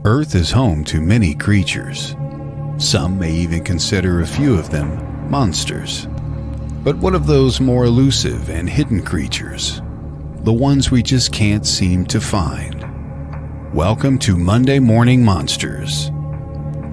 Earth is home to many creatures. Some may even consider a few of them monsters. But what of those more elusive and hidden creatures? The ones we just can't seem to find. Welcome to Monday Morning Monsters.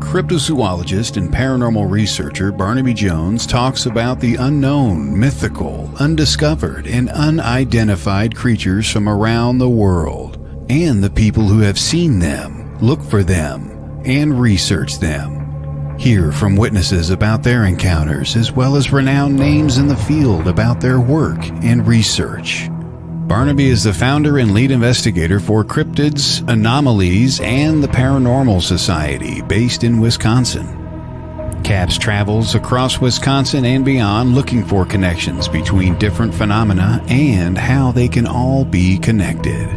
Cryptozoologist and paranormal researcher Barnaby Jones talks about the unknown, mythical, undiscovered, and unidentified creatures from around the world, and the people who have seen them, look for them, and research them. Hear from witnesses about their encounters, as well as renowned names in the field about their work and research. Barnaby is the founder and lead investigator for Cryptids, Anomalies, and the Paranormal Society based in Wisconsin. CAPS travels across Wisconsin and beyond looking for connections between different phenomena and how they can all be connected.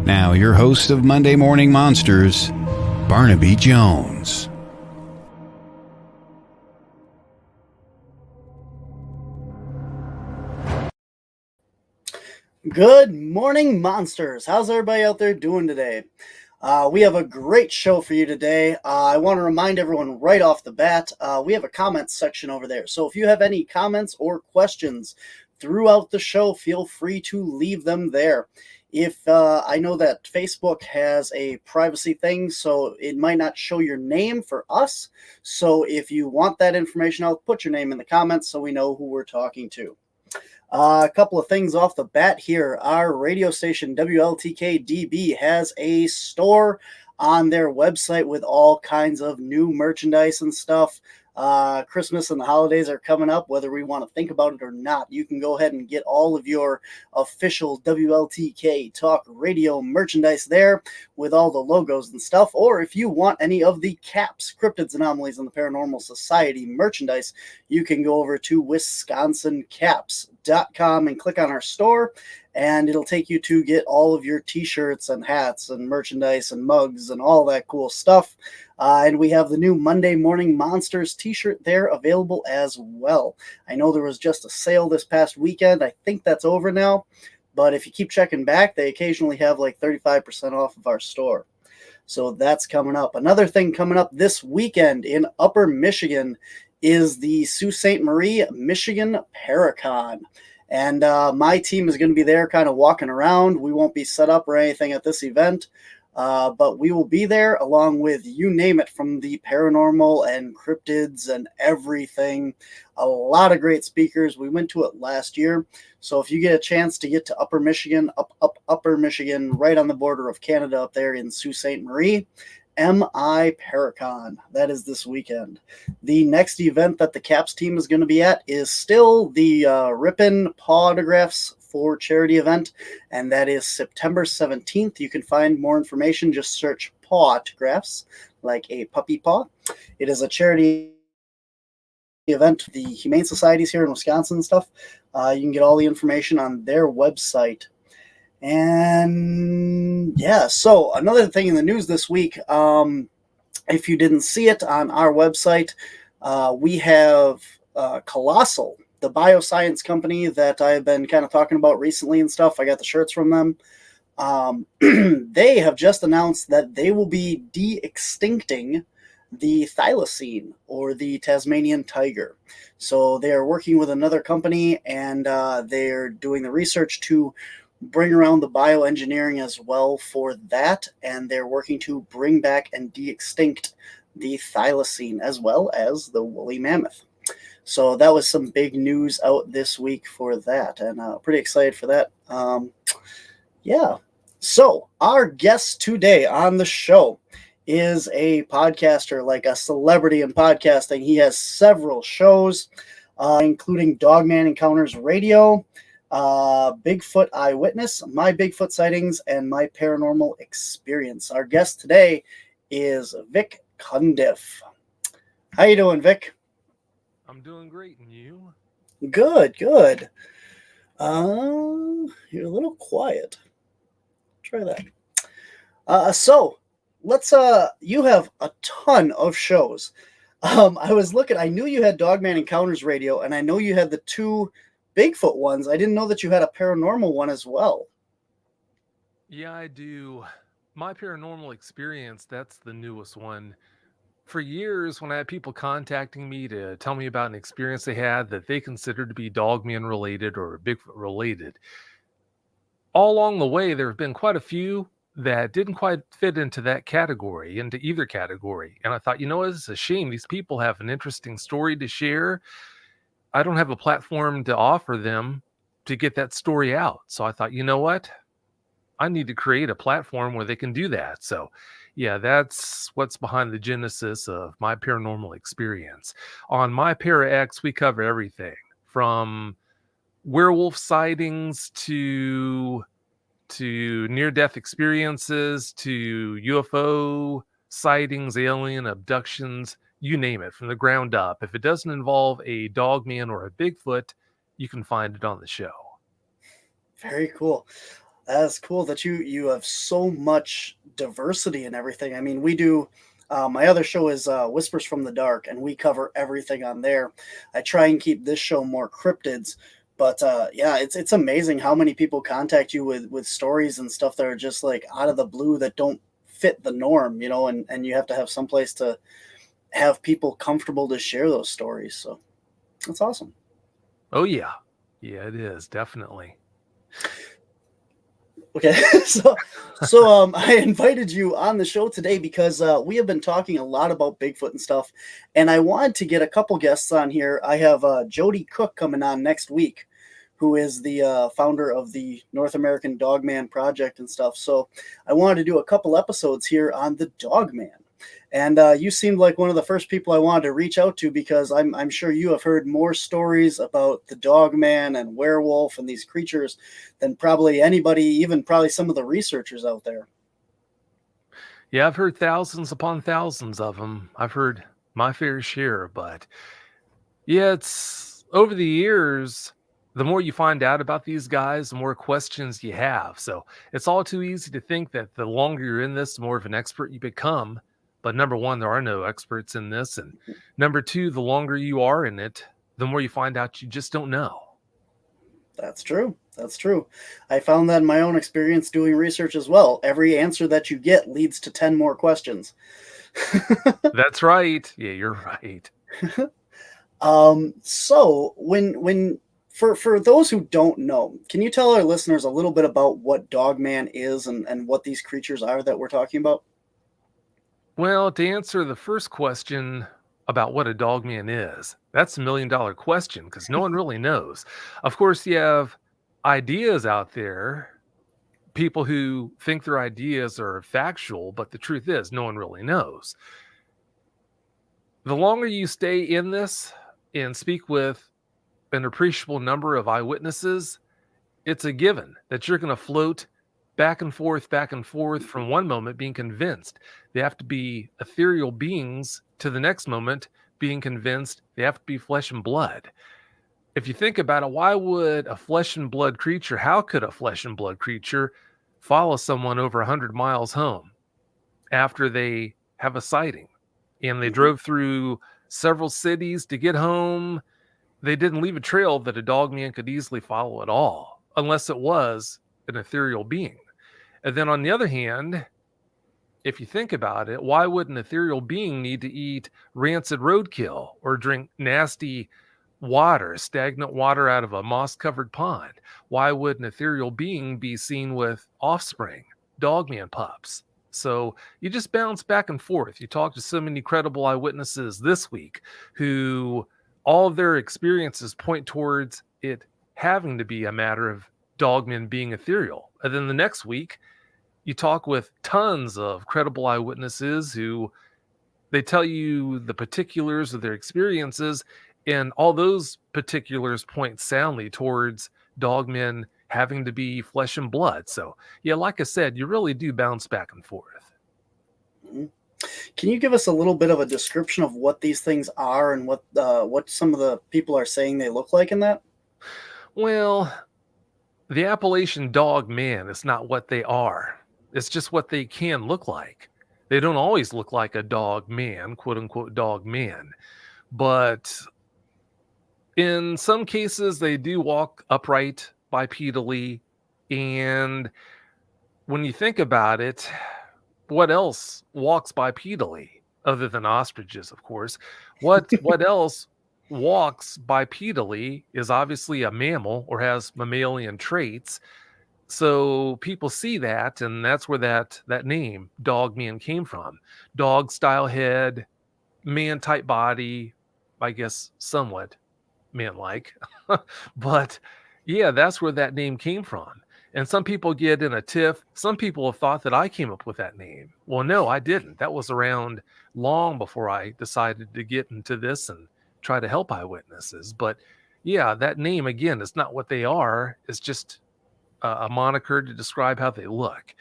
Now, your host of Monday Morning Monsters, Barnaby Jones. Good morning, monsters. How's everybody out there doing today? We have a great show for you today. I want to remind everyone right off the bat, we have a comments section over there. So if you have any comments or questions throughout the show, feel free to leave them there. If I know that Facebook has a privacy thing, so it might not show your name for us. So if you want that information, I'll put your name in the comments so we know who we're talking to. A couple of things off the bat here. Our radio station, WLTK-DB, has a store on their website with all kinds of new merchandise and stuff. Christmas and the holidays are coming up, whether we want to think about it or not. You can go ahead and get all of your official WLTK Talk Radio merchandise there with all the logos and stuff. Or if you want any of the CAPS, Cryptids, Anomalies, and the Paranormal Society merchandise, you can go over to wisconsincaps.com and click on our store, and it'll take you to get all of your t-shirts and hats and merchandise and mugs and all that cool stuff. And we have the new Monday Morning Monsters t-shirt there available as well. I know there was just a sale this past weekend. I think that's over now. But if you keep checking back, they occasionally have like 35% off of our store. So that's coming up. Another thing coming up this weekend in Upper Michigan is the Sault Ste. Marie, Michigan Paracon. And my team is going to be there kind of walking around. We won't be set up or anything at this event. But we will be there along with you name it, from the paranormal and cryptids and everything. A lot of great speakers. We went to it last year. So if you get a chance to get to Upper Michigan, Upper Michigan, right on the border of Canada up there in Sault Ste. Marie, MI Paracon. That is this weekend. The next event that the CAPS team is going to be at is still the Rippin' Paw Autographs for charity event, and that is September 17th. You can find more information, just search paw autographs, like a puppy paw. It is a charity event, the Humane Societies here in Wisconsin and stuff. You can get all the information on their website. And yeah, so another thing in the news this week, if you didn't see it on our website, we have Colossal, the bioscience company that I've been kind of talking about recently and stuff. I got the shirts from them. They have just announced that they will be de-extincting the thylacine, or the Tasmanian tiger. So they are working with another company, and they're doing the research to bring around the bioengineering as well for that, and they're working to bring back and de-extinct the thylacine as well as the woolly mammoth. So that was some big news out this week for that, and pretty excited for that. Yeah. So our guest today on the show is a podcaster, like a celebrity in podcasting. He has several shows, including Dogman Encounters Radio, Bigfoot Eyewitness, My Bigfoot Sightings, and My Paranormal Experience. Our guest today is Vic Cundiff. How you doing, Vic? I'm doing great, and you? Good, good. You're a little quiet. Try that. So let's. You have a ton of shows. I was looking. I knew you had Dogman Encounters Radio, and I know you had the two Bigfoot ones. I didn't know that you had a paranormal one as well. Yeah, I do. My paranormal experience, that's the newest one. For years, when I had people contacting me to tell me about an experience they had that they considered to be Dogman related or Bigfoot related, all along the way, there have been quite a few that didn't quite fit into that category, into either category. And I thought, it's a shame. These people have an interesting story to share. I don't have a platform to offer them to get that story out. So I thought, you know what? I need to create a platform where they can do that. So, yeah, that's what's behind the genesis of my paranormal experience. On My Para X, we cover everything from werewolf sightings to near-death experiences to UFO sightings, alien abductions, you name it, from the ground up. If it doesn't involve a dogman or a Bigfoot, you can find it on the show. Very cool. That's cool that you have so much diversity and everything. I mean, we do. My other show is Whispers from the Dark, and we cover everything on there. I try and keep this show more cryptids, but yeah, it's amazing how many people contact you with stories and stuff that are just like out of the blue that don't fit the norm, and you have to have some place to have people comfortable to share those stories. So that's awesome. Oh, yeah. Yeah, it is, definitely. Okay, so I invited you on the show today because we have been talking a lot about Bigfoot and stuff, and I wanted to get a couple guests on here. I have Jody Cook coming on next week, who is the founder of the North American Dogman Project and stuff. So I wanted to do a couple episodes here on the Dogman. And you seemed like one of the first people I wanted to reach out to because I'm sure you have heard more stories about the Dogman and werewolf and these creatures than probably anybody, even probably some of the researchers out there. Yeah, I've heard thousands upon thousands of them. I've heard my fair share, but yeah, it's over the years, the more you find out about these guys, the more questions you have. So it's all too easy to think that the longer you're in this, the more of an expert you become. But number one, there are no experts in this. And number two, the longer you are in it, the more you find out you just don't know. That's true. That's true. I found that in my own experience doing research as well. Every answer that you get leads to 10 more questions. That's right. Yeah, you're right. So when for those who don't know, can you tell our listeners a little bit about what Dogman is and what these creatures are that we're talking about? Well, to answer the first question about what a dogman is, that's $1 million question because no one really knows. Of course, you have ideas out there, people who think their ideas are factual, but the truth is no one really knows. The longer you stay in this and speak with an appreciable number of eyewitnesses, it's a given that you're going to float back and forth from one moment being convinced they have to be ethereal beings to the next moment being convinced they have to be flesh and blood. If you think about it, why would a flesh and blood creature, how could a flesh and blood creature follow someone over 100 miles home after they have a sighting? And they drove through several cities to get home. They didn't leave a trail that a dogman could easily follow at all, unless it was an ethereal being. And then on the other hand, if you think about it, why would an ethereal being need to eat rancid roadkill or drink nasty water, stagnant water out of a moss-covered pond? Why would an ethereal being be seen with offspring, dogman pups? So you just bounce back and forth. You talk to so many credible eyewitnesses this week who all of their experiences point towards it having to be a matter of dogmen being ethereal. And then the next week, you talk with tons of credible eyewitnesses who they tell you the particulars of their experiences, and all those particulars point soundly towards dogmen having to be flesh and blood. So, yeah, like I said, you really do bounce back and forth. Can you give us a little bit of a description of what these things are and what some of the people are saying they look like in that? Well, the appellation dog man is not what they are. It's just what they can look like. They don't always look like a dog man, quote unquote dog man. But in some cases, they do walk upright bipedally. And when you think about it, what else walks bipedally other than ostriches, of course? What else walks bipedally is obviously a mammal or has mammalian traits. So people see that, and that's where that name Dogman came from. Dog style head, man type body, I guess somewhat man like. But yeah, that's where that name came from. And some people get in a tiff. Some people have thought that I came up with that name. Well, no, I didn't. That was around long before I decided to get into this and try to help eyewitnesses. But yeah, that name, again, is not what they are. It's just a moniker to describe how they look.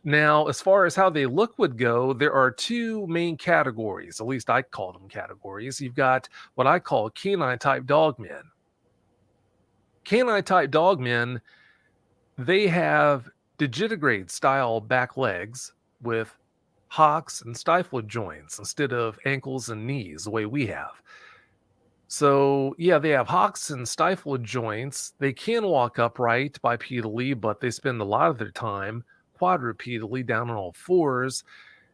Now, as far as how they look would go, there are two main categories, at least I call them categories. You've got what I call canine type dogmen. Canine type dogmen, they have digitigrade style back legs with hocks and stifle joints instead of ankles and knees the way we have. So, yeah, they have hocks and stifle joints. They can walk upright bipedally, but they spend a lot of their time quadrupedally down on all fours.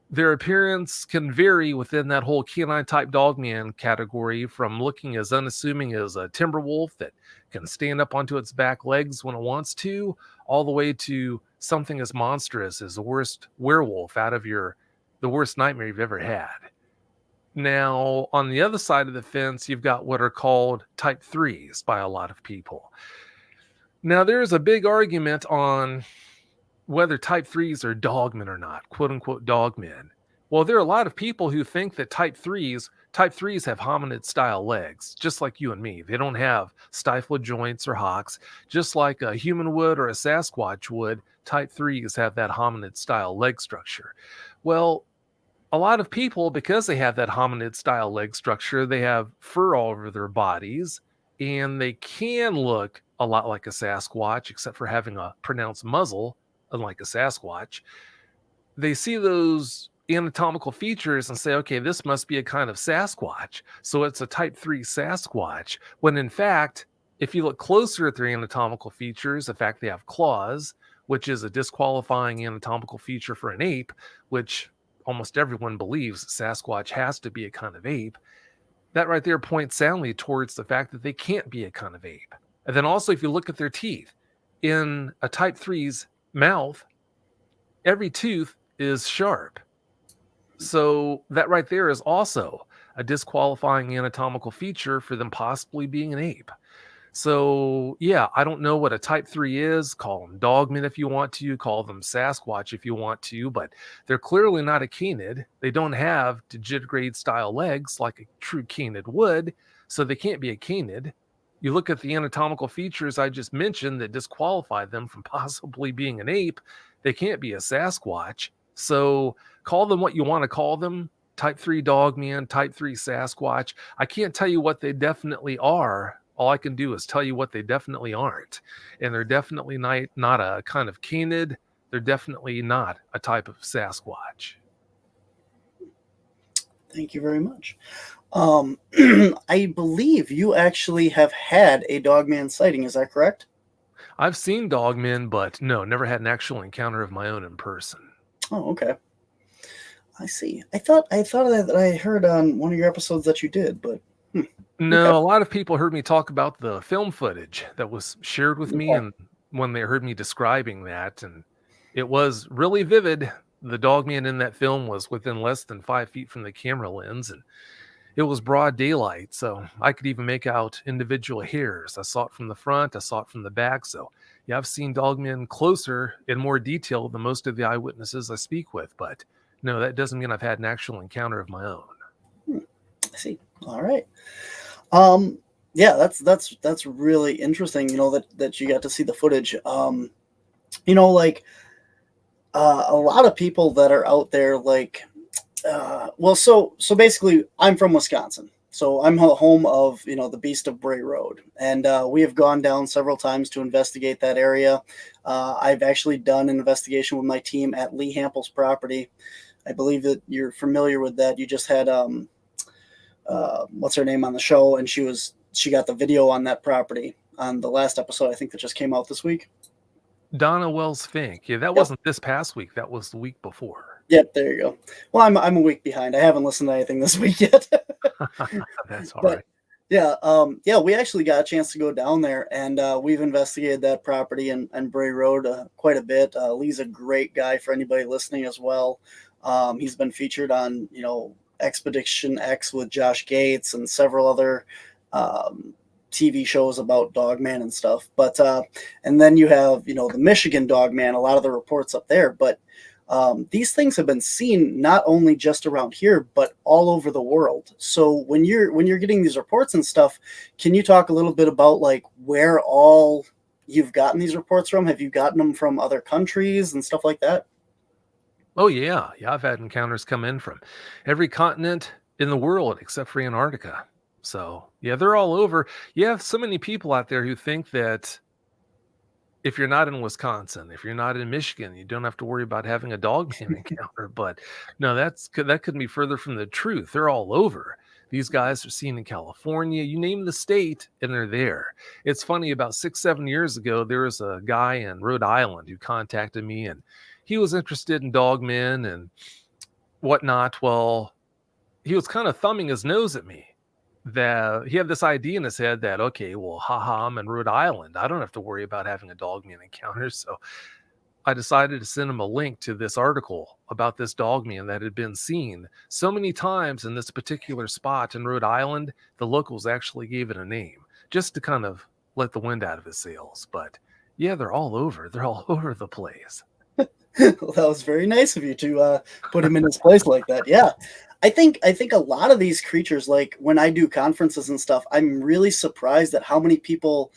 Their appearance can vary within that whole canine type dogman category, from looking as unassuming as a timber wolf that can stand up onto its back legs when it wants to, all the way to something as monstrous as the worst werewolf out of the worst nightmare you've ever had. Now, on the other side of the fence, you've got what are called type 3s by a lot of people. Now, there's a big argument on whether type 3s are dogmen or not, quote unquote dogmen. Well, there are a lot of people who think that type 3s have hominid style legs, just like you and me. They don't have stifle joints or hocks, just like a human would or a Sasquatch would. Type 3s have that hominid style leg structure. Well, a lot of people, because they have that hominid style leg structure, they have fur all over their bodies, and they can look a lot like a Sasquatch, except for having a pronounced muzzle, unlike a Sasquatch. They see those anatomical features and say, okay, this must be a kind of Sasquatch, so it's a type 3 Sasquatch, when in fact, if you look closer at their anatomical features, the fact they have claws, which is a disqualifying anatomical feature for an ape, which almost everyone believes Sasquatch has to be a kind of ape, that right there points soundly towards the fact that they can't be a kind of ape. And then also, if you look at their teeth, in a type 3's mouth, every tooth is sharp. So that right there is also a disqualifying anatomical feature for them possibly being an ape. So, yeah, I don't know what a type 3 is. Call them dogmen if you want to. Call them Sasquatch if you want to. But they're clearly not a canid. They don't have digitigrade style legs like a true canid would. So they can't be a canid. You look at the anatomical features I just mentioned that disqualify them from possibly being an ape. They can't be a Sasquatch. So call them what you want to call them. Type 3 dogman, type 3 Sasquatch. I can't tell you what they definitely are. All I can do is tell you what they definitely aren't. And they're definitely not a kind of canid. They're definitely not a type of Sasquatch. Thank you very much. I believe you actually have had a dogman sighting. Is that correct? I've seen dogmen, but no, never had an actual encounter of my own in person. Oh, okay. I see. I thought that I heard on one of your episodes that you did, but no, okay. A lot of people heard me talk about the film footage that was shared with me, and when they heard me describing that, and it was really vivid. The dogman in that film was within less than 5 feet from the camera lens, and it was broad daylight, so I could even make out individual hairs. I saw it from the front, I saw it from the back. So yeah, I've seen dogmen closer in more detail than most of the eyewitnesses I speak with, but no, that doesn't mean I've had an actual encounter of my own. I see. All right. Yeah, that's really interesting, that you got to see the footage. Like a lot of people that are out there, like, so basically I'm from Wisconsin. So I'm home of, the Beast of Bray Road. And we have gone down several times to investigate that area. I've actually done an investigation with my team at Lee Hampel's property. I believe that you're familiar with that. You just had, what's her name on the show, and she got the video on that property on the last episode, I think, that just came out this week. Donna Wells Fink. Yeah, that wasn't this past week. That was the week before. Yep, there you go. Well, I'm a week behind. I haven't listened to anything this week yet. That's all But right. yeah, we actually got a chance to go down there, and we've investigated that property and Bray Road quite a bit. Lee's a great guy for anybody listening as well. He's been featured on, Expedition X with Josh Gates and several other um, TV shows about Dogman and stuff. But and then you have, the Michigan Dogman, a lot of the reports up there. But these things have been seen not only just around here, but all over the world. So when you're getting these reports and stuff, can you talk a little bit about like where all you've gotten these reports from? Have you gotten them from other countries and stuff like that? Oh yeah, yeah. I've had encounters come in from every continent in the world except for Antarctica. So yeah, they're all over. You have so many people out there who think that if you're not in Wisconsin, if you're not in Michigan, you don't have to worry about having a dogman encounter. But no, that couldn't be further from the truth. They're all over. These guys are seen in California. You name the state, and they're there. It's funny. About 6, 7 years ago, there was a guy in Rhode Island who contacted me, and he was interested in dogmen and whatnot. Well, he was kind of thumbing his nose at me that he had this idea in his head that, okay, well, haha, I'm in Rhode Island. I don't have to worry about having a dogman encounter. So I decided to send him a link to this article about this dogman that had been seen so many times in this particular spot in Rhode Island. The locals actually gave it a name just to kind of let the wind out of his sails. But yeah, they're all over. They're all over the place. Well, that was very nice of you to put him in his place like that. Yeah, I think a lot of these creatures, like when I do conferences and stuff, I'm really surprised at how many people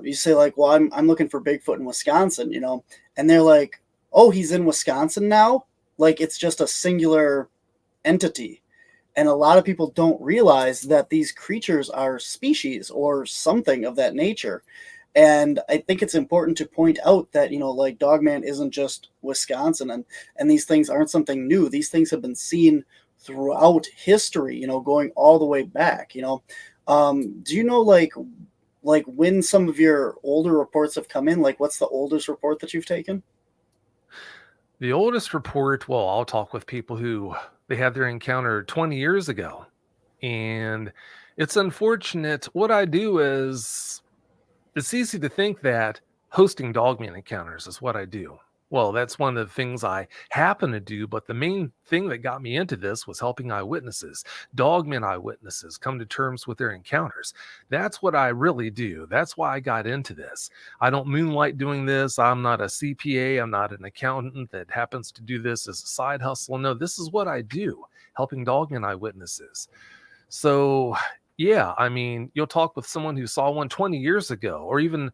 you say like, well, I'm looking for Bigfoot in Wisconsin, and they're like, oh, he's in Wisconsin now. Like it's just a singular entity. And a lot of people don't realize that these creatures are species or something of that nature. And I think it's important to point out that, like Dogman isn't just Wisconsin, and these things aren't something new. These things have been seen throughout history, going all the way back, Do you know like when some of your older reports have come in, like what's the oldest report that you've taken? The oldest report, well, I'll talk with people who they had their encounter 20 years ago. And it's unfortunate. What I do is it's easy to think that hosting dogman encounters is what I do. Well, that's one of the things I happen to do, but the main thing that got me into this was helping eyewitnesses, dogman eyewitnesses, come to terms with their encounters. That's what I really do. That's why I got into this. I don't moonlight doing this. I'm not a CPA. I'm not an accountant that happens to do this as a side hustle. No, this is what I do, helping dogman eyewitnesses. So, yeah, I mean, you'll talk with someone who saw one 20 years ago, or even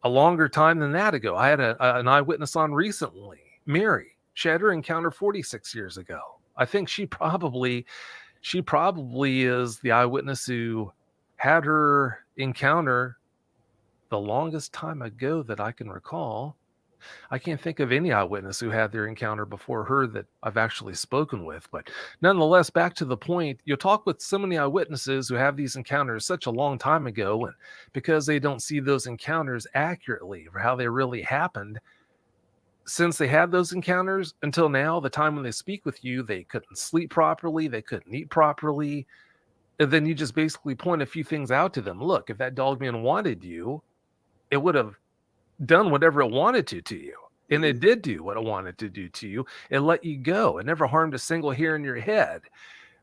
a longer time than that ago. I had an eyewitness on recently, Mary. She had her encounter 46 years ago. I think she probably is the eyewitness who had her encounter the longest time ago that I can recall. I can't think of any eyewitness who had their encounter before her that I've actually spoken with. But nonetheless, back to the point, you'll talk with so many eyewitnesses who have these encounters such a long time ago, and because they don't see those encounters accurately for how they really happened, since they had those encounters until now, the time when they speak with you, they couldn't sleep properly, they couldn't eat properly. And then you just basically point a few things out to them. Look, if that dogman wanted you, it would have done whatever it wanted to you. And it did do what it wanted to do to you. It let you go. It never harmed a single hair in your head.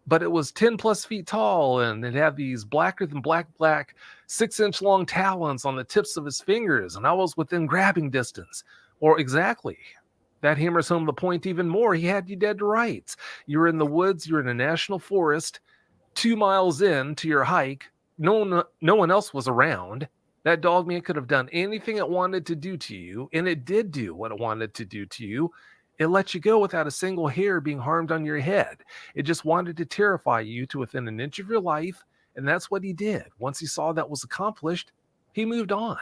But it was 10 plus feet tall, and it had these blacker than black 6-inch long talons on the tips of his fingers. And I was within grabbing distance. Or exactly. That hammers home the point even more. He had you dead to rights. You were in the woods. You're in a national forest, 2 miles in to your hike. No one else was around. That dogman could have done anything it wanted to do to you, and it did do what it wanted to do to you. It let you go without a single hair being harmed on your head. It just wanted to terrify you to within an inch of your life, and that's what he did. Once he saw that was accomplished, he moved on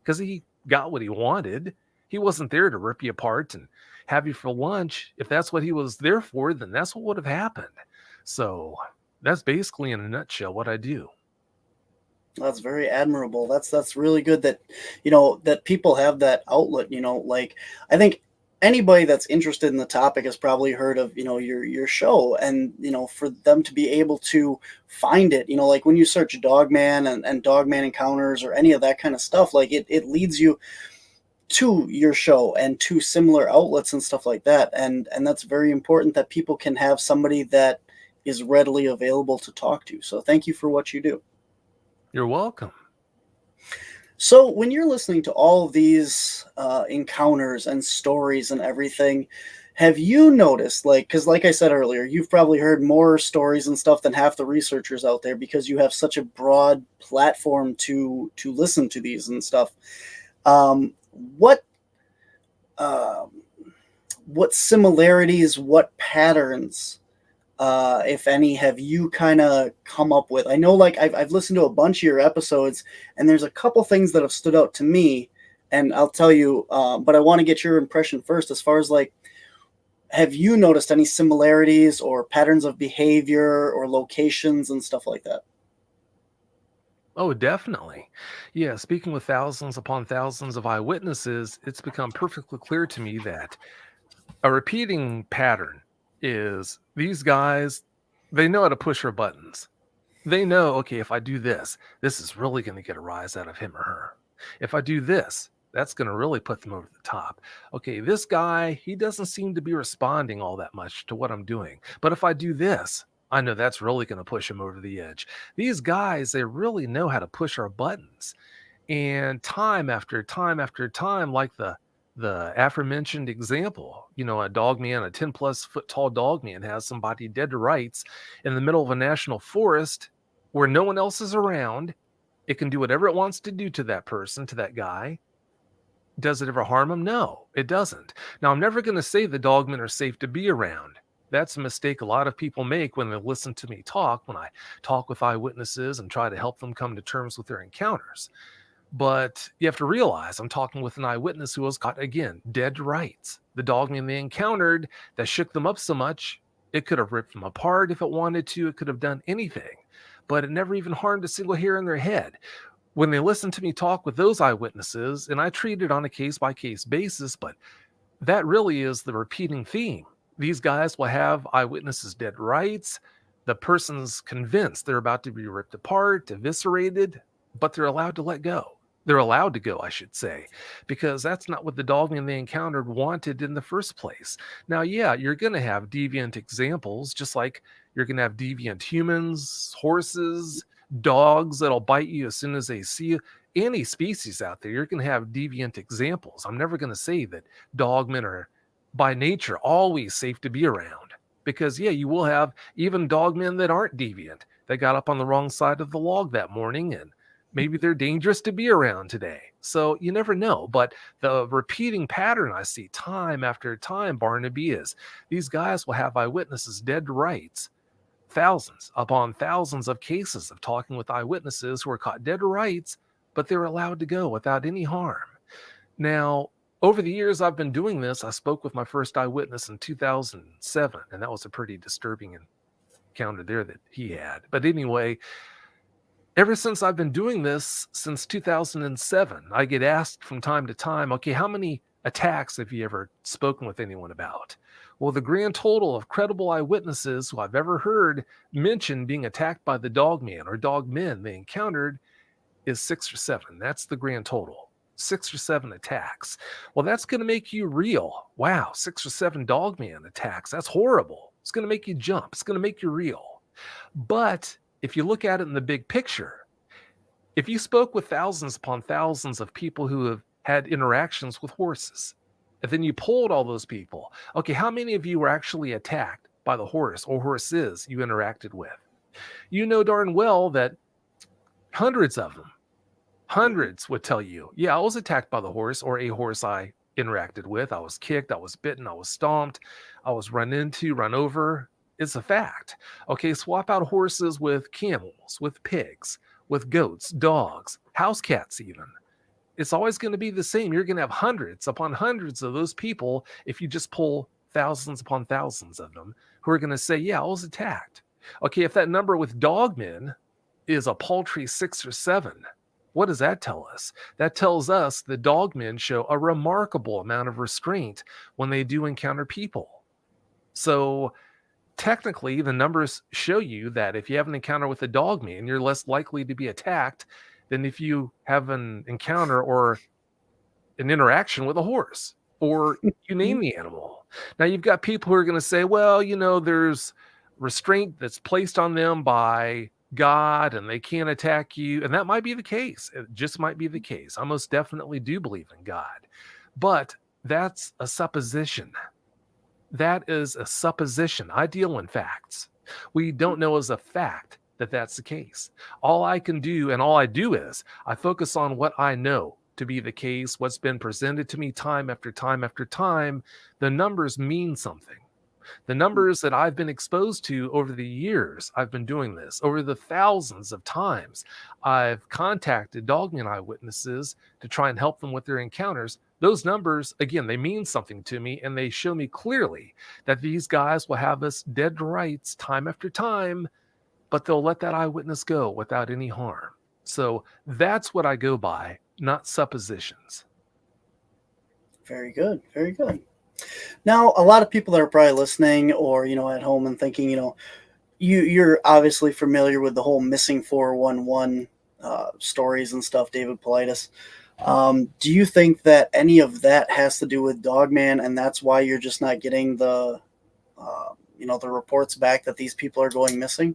because he got what he wanted. He wasn't there to rip you apart and have you for lunch. If that's what he was there for, then that's what would have happened. So that's basically in a nutshell what I do. That's very admirable. That's really good that that people have that outlet. Like I think anybody that's interested in the topic has probably heard of, your show, and, for them to be able to find it, like when you search Dogman and Dogman encounters or any of that kind of stuff, like it leads you to your show and to similar outlets and stuff like that. And that's very important, that people can have somebody that is readily available to talk to. So thank you for what you do. You're welcome. So when you're listening to all of these encounters and stories and everything, have you noticed, because like I said earlier, you've probably heard more stories and stuff than half the researchers out there, because you have such a broad platform to listen to these and stuff. What similarities, what patterns, if any, have you kind of come up with? I know, like, I've listened to a bunch of your episodes, and there's a couple things that have stood out to me, and I'll tell you, but I want to get your impression first, as far as, like, have you noticed any similarities or patterns of behavior or locations and stuff like that? Oh, definitely. Yeah, speaking with thousands upon thousands of eyewitnesses, it's become perfectly clear to me that a repeating pattern is these guys, they know how to push our buttons. They know, okay, if I do this, this is really going to get a rise out of him or her. If I do this, that's going to really put them over the top. Okay, this guy, he doesn't seem to be responding all that much to what I'm doing. But if I do this, I know that's really going to push him over the edge. These guys, they really know how to push our buttons. And time after time after time, like the aforementioned example, a dog man, a 10 plus foot tall dog man has somebody dead to rights in the middle of a national forest where no one else is around. It can do whatever it wants to do to that person, to that guy. Does it ever harm him? No, it doesn't. Now, I'm never going to say the dogmen are safe to be around. That's a mistake a lot of people make when they listen to me talk, when I talk with eyewitnesses and try to help them come to terms with their encounters. But you have to realize I'm talking with an eyewitness who was caught, again, dead to rights. The dogman they encountered that shook them up so much, it could have ripped them apart if it wanted to. It could have done anything. But it never even harmed a single hair in their head. When they listen to me talk with those eyewitnesses, and I treat it on a case-by-case basis, but that really is the repeating theme. These guys will have eyewitnesses dead to rights. The person's convinced they're about to be ripped apart, eviscerated, but they're allowed to let go. They're allowed to go, I should say, because that's not what the dogman they encountered wanted in the first place. Now, yeah, you're going to have deviant examples, just like you're going to have deviant humans, horses, dogs that'll bite you as soon as they see you. Any species out there, you're going to have deviant examples. I'm never going to say that dogmen are by nature always safe to be around, because, yeah, you will have even dogmen that aren't deviant, that got up on the wrong side of the log that morning, and maybe they're dangerous to be around today. So you never know. But the repeating pattern I see time after time, Barnaby, is these guys will have eyewitnesses dead to rights. Thousands upon thousands of cases of talking with eyewitnesses who are caught dead to rights, but they're allowed to go without any harm. Now, over the years I've been doing this, I spoke with my first eyewitness in 2007, and that was a pretty disturbing encounter there that he had. But anyway, ever since I've been doing this, since 2007, I get asked from time to time, okay, how many attacks have you ever spoken with anyone about? Well, the grand total of credible eyewitnesses who I've ever heard mention being attacked by the dogman or dogmen they encountered is 6 or 7. That's the grand total. 6 or 7 attacks. Well, that's going to make you reel. Wow, 6 or 7 dogman attacks. That's horrible. It's going to make you jump. It's going to make you reel. But if you look at it in the big picture, if you spoke with thousands upon thousands of people who have had interactions with horses, and then you polled all those people, okay, how many of you were actually attacked by the horse or horses you interacted with? You know darn well that hundreds of them, hundreds would tell you, yeah, I was attacked by the horse or a horse I interacted with. I was kicked, I was bitten, I was stomped, I was run into, run over. It's a fact. Okay, swap out horses with camels, with pigs, with goats, dogs, house cats even. It's always going to be the same. You're going to have hundreds upon hundreds of those people if you just pull thousands upon thousands of them who are going to say, yeah, I was attacked. Okay, if that number with dogmen is a paltry 6 or 7, What does that tell us? That tells us the dogmen show a remarkable amount of restraint when they do encounter people. So technically, the numbers show you that if you have an encounter with a dogman, you're less likely to be attacked than if you have an encounter or an interaction with a horse or you name the animal. Now, you've got people who are going to say, well, there's restraint that's placed on them by God and they can't attack you. And that might be the case. It just might be the case. I most definitely do believe in God. But that's a supposition. That is a supposition. I deal in facts. We don't know as a fact that that's the case. All I can do and all I do is I focus on what I know to be the case, what's been presented to me time after time after time. The numbers mean something. The numbers that I've been exposed to over the years, I've been doing this, over the thousands of times I've contacted Dogman eyewitnesses to try and help them with their encounters. Those numbers, again, they mean something to me, and they show me clearly that these guys will have us dead to rights time after time, but they'll let that eyewitness go without any harm. So that's what I go by, not suppositions. Very good. Very good. Now, a lot of people that are probably listening or, at home and thinking, you're obviously familiar with the whole missing 411 stories and stuff, David Politis. Do you think that any of that has to do with Dogman, and that's why you're just not getting the reports back that these people are going missing?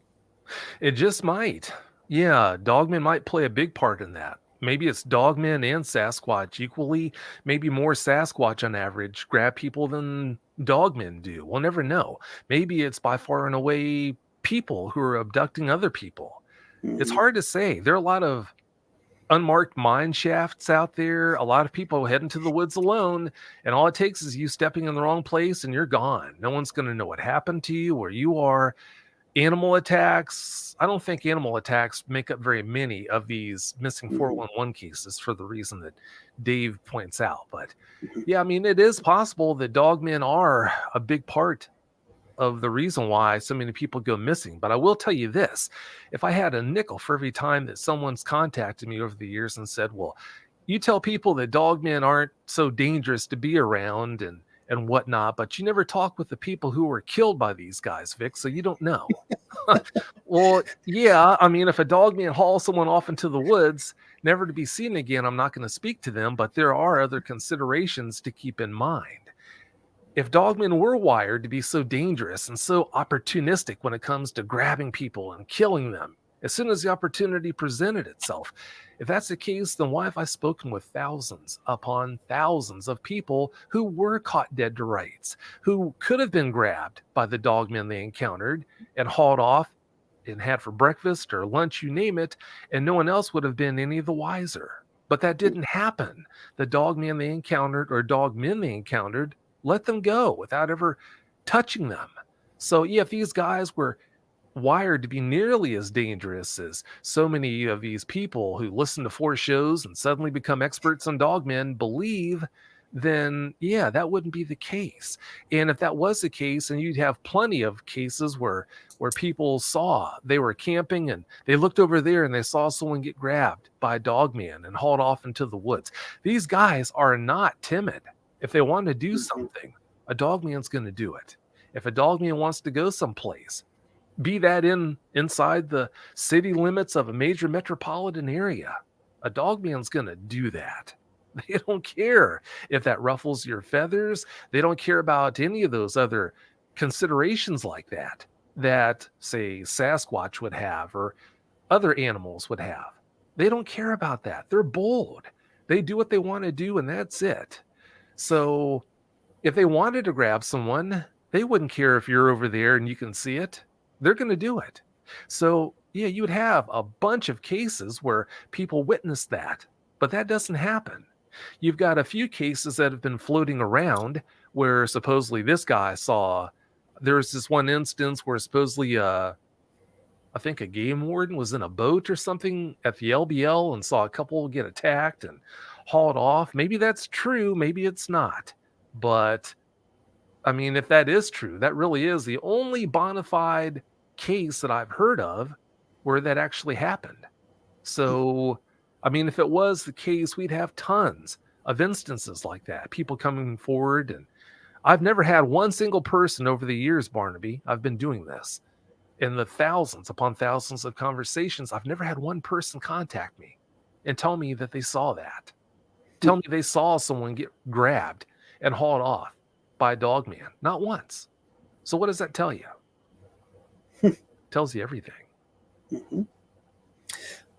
It just might. Yeah, Dogman might play a big part in that. Maybe it's Dogman and Sasquatch equally. Maybe more Sasquatch on average grab people than Dogmen do. We'll never know. Maybe it's by far and away people who are abducting other people. It's hard to say. There are a lot of unmarked mine shafts out there. A lot of people heading to the woods alone, and all it takes is you stepping in the wrong place and you're gone. No one's going to know what happened to you, where you are. Animal attacks, I don't think animal attacks make up very many of these missing 411 cases for the reason that Dave points out. But yeah, I mean, it is possible that dogmen are a big part of the reason why so many people go missing. But I will tell you this, if I had a nickel for every time that someone's contacted me over the years and said, well, you tell people that dogmen aren't so dangerous to be around and whatnot, but you never talk with the people who were killed by these guys, Vic, so you don't know. Well, yeah, I mean, if a dogman hauls someone off into the woods, never to be seen again, I'm not going to speak to them, but there are other considerations to keep in mind. If dogmen were wired to be so dangerous and so opportunistic when it comes to grabbing people and killing them, as soon as the opportunity presented itself, if that's the case, then why have I spoken with thousands upon thousands of people who were caught dead to rights, who could have been grabbed by the dogmen they encountered and hauled off and had for breakfast or lunch, you name it, and no one else would have been any the wiser. But that didn't happen. The dogmen they encountered or dogmen they encountered let them go without ever touching them. So yeah, if these guys were wired to be nearly as dangerous as so many of these people who listen to 4 shows and suddenly become experts on dogmen believe, then yeah, that wouldn't be the case. And if that was the case, then you'd have plenty of cases where people saw they were camping and they looked over there and they saw someone get grabbed by a dogman and hauled off into the woods. These guys are not timid. If they want to do something, a dogman's going to do it. If a dogman wants to go someplace, be that inside the city limits of a major metropolitan area, a dogman's going to do that. They don't care if that ruffles your feathers. They don't care about any of those other considerations like that, say, Sasquatch would have or other animals would have. They don't care about that. They're bold. They do what they want to do, and that's it. So if they wanted to grab someone, they wouldn't care if you're over there and you can see it. They're going to do it. So yeah, you would have a bunch of cases where people witness that, but that doesn't happen. You've got a few cases that have been floating around where supposedly this guy saw, there's this one instance where supposedly I think a game warden was in a boat or something at the LBL and saw a couple get attacked and hauled off. Maybe that's true, maybe it's not. But I mean, if that is true, that really is the only bona fide case that I've heard of where that actually happened. So I mean, if it was the case, we'd have tons of instances like that, people coming forward. And I've never had one single person over the years, Barnaby, I've been doing this, in the thousands upon thousands of conversations, I've never had one person contact me and tell me that they saw that. Tell me they saw someone get grabbed and hauled off by a dog man. Not once. So what does that tell you? Tells you everything. Mm-hmm.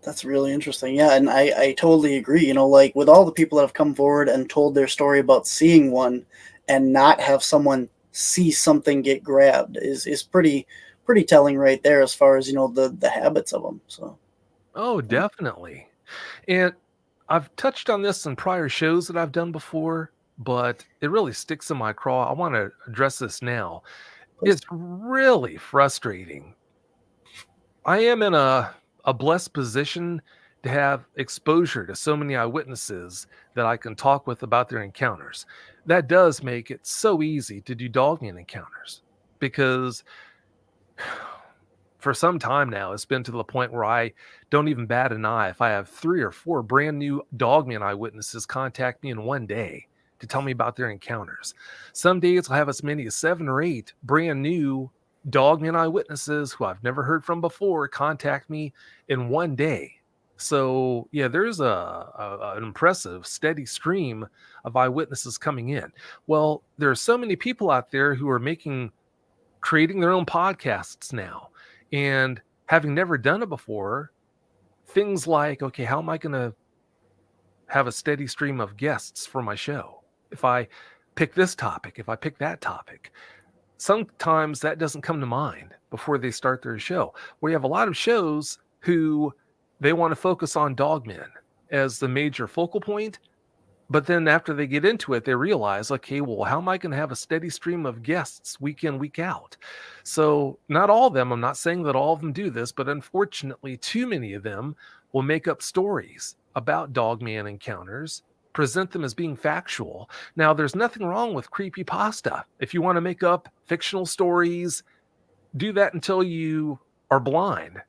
That's really interesting. Yeah, and I totally agree. Like with all the people that have come forward and told their story about seeing one and not have someone see something get grabbed is pretty telling right there as far as, the habits of them. So, Oh, definitely. And I've touched on this in prior shows that I've done before, but it really sticks in my craw. I want to address this now. please. It's really frustrating. I am in a blessed position to have exposure to so many eyewitnesses that I can talk with about their encounters. That does make it so easy to do dogman encounters because for some time now, it's been to the point where I don't even bat an eye if I have 3 or 4 brand new dogman eyewitnesses contact me in one day to tell me about their encounters. Some days I'll have as many as 7 or 8 brand new dogman eyewitnesses who I've never heard from before contact me in one day. So yeah, there's an impressive steady stream of eyewitnesses coming in. Well, there are so many people out there who are creating their own podcasts now. And having never done it before, things like, okay, how am I going to have a steady stream of guests for my show? If I pick this topic, if I pick that topic, sometimes that doesn't come to mind before they start their show. We have a lot of shows who they want to focus on dogmen as the major focal point. But then after they get into it, they realize, okay, well, how am I going to have a steady stream of guests week in, week out? So not all of them, I'm not saying that all of them do this, but unfortunately, too many of them will make up stories about dogman encounters, present them as being factual. Now, there's nothing wrong with creepypasta. If you want to make up fictional stories, do that until you are blind.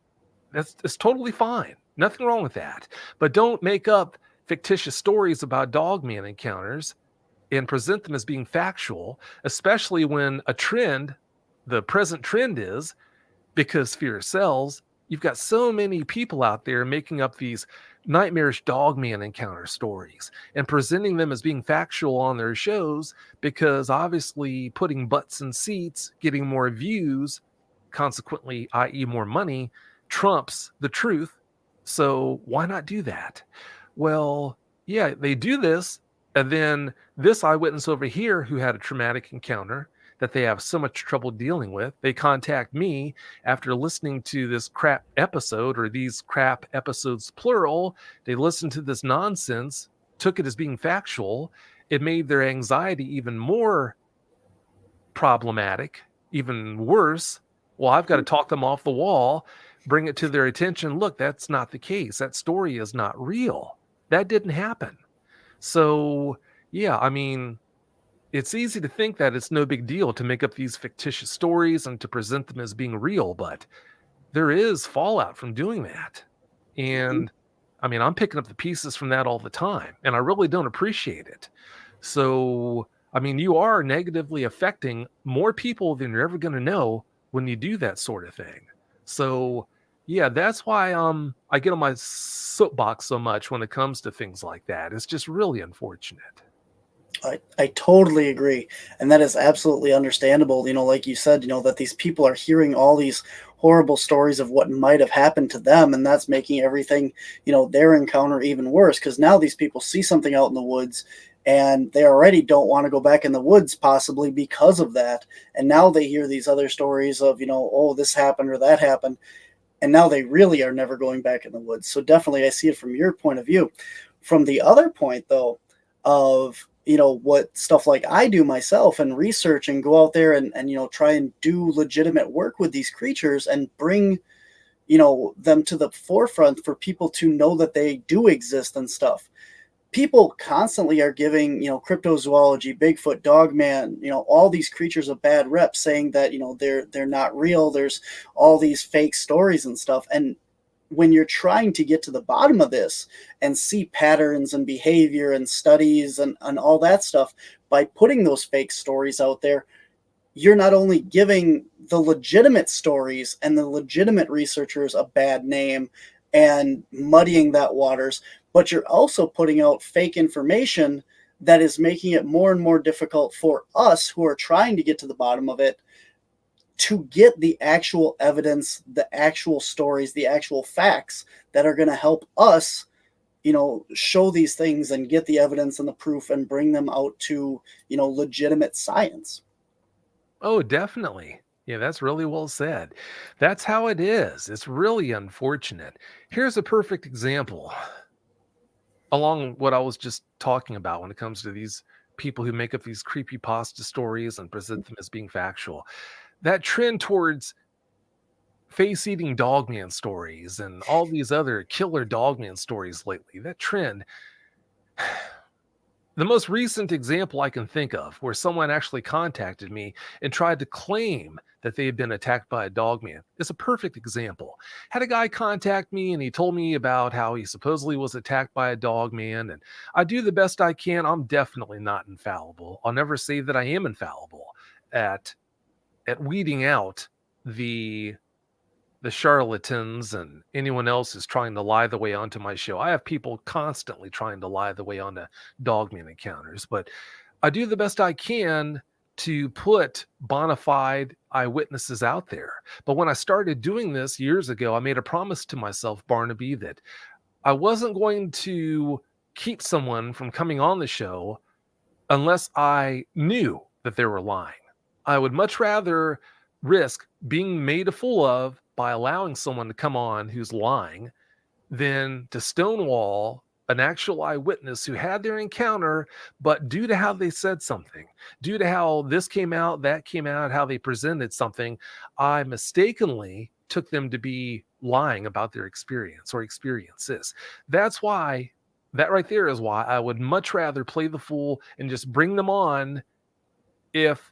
That's totally fine. Nothing wrong with that. But don't make up fictitious stories about dogman encounters and present them as being factual, especially when the present trend is, because fear sells, you've got so many people out there making up these nightmarish dogman encounter stories and presenting them as being factual on their shows because obviously putting butts in seats, getting more views, consequently, i.e. more money, trumps the truth. So why not do that? Well, yeah, they do this. And then this eyewitness over here who had a traumatic encounter that they have so much trouble dealing with, they contact me after listening to this crap episode, or these crap episodes plural. They listened to this nonsense, took it as being factual. It made their anxiety even more problematic, even worse. Well, I've got to talk them off the wall, bring it to their attention. Look, that's not the case. That story is not real. That didn't happen. So, yeah, I mean, it's easy to think that it's no big deal to make up these fictitious stories and to present them as being real, but there is fallout from doing that. And I mean, I'm picking up the pieces from that all the time, and I really don't appreciate it. So, I mean, you are negatively affecting more people than you're ever going to know when you do that sort of thing. So, yeah, that's why I get on my soapbox so much when it comes to things like that. It's just really unfortunate. I totally agree. And that is absolutely understandable. Like you said, that these people are hearing all these horrible stories of what might have happened to them. And that's making everything, their encounter even worse. Because now these people see something out in the woods and they already don't want to go back in the woods possibly because of that. And now they hear these other stories of, oh, this happened or that happened. And now they really are never going back in the woods. So definitely I see it from your point of view. From the other point, though, of, what stuff like I do myself and research and go out there and try and do legitimate work with these creatures and bring, them to the forefront for people to know that they do exist and stuff. People constantly are giving, cryptozoology, Bigfoot, Dogman, all these creatures a bad rep, saying that, they're not real. There's all these fake stories and stuff. And when you're trying to get to the bottom of this and see patterns and behavior and studies and all that stuff, by putting those fake stories out there, you're not only giving the legitimate stories and the legitimate researchers a bad name and muddying that waters, but you're also putting out fake information that is making it more and more difficult for us who are trying to get to the bottom of it to get the actual evidence, the actual stories, the actual facts that are going to help us, show these things and get the evidence and the proof and bring them out to, legitimate science. Oh, definitely. Yeah, that's really well said. That's how it is. It's really unfortunate. Here's a perfect example along what I was just talking about when it comes to these people who make up these creepypasta stories and present them as being factual. That trend towards face-eating dogman stories and all these other killer dogman stories lately, that trend, the most recent example I can think of where someone actually contacted me and tried to claim that they had been attacked by a dogman is a perfect example. Had a guy contact me and he told me about how he supposedly was attacked by a dogman, and I do the best I can. I'm definitely not infallible. I'll never say that I am infallible at weeding out the charlatans and anyone else who's trying to lie the way onto my show. I have people constantly trying to lie the way onto dogman encounters, but I do the best I can to put bona fide eyewitnesses out there. But when I started doing this years ago, I made a promise to myself, Barnaby, that I wasn't going to keep someone from coming on the show unless I knew that they were lying. I would much rather risk being made a fool of by allowing someone to come on who's lying than to stonewall an actual eyewitness who had their encounter, but due to how they said something, due to how this came out, that came out, how they presented something, I mistakenly took them to be lying about their experience or experiences. That right there is why I would much rather play the fool and just bring them on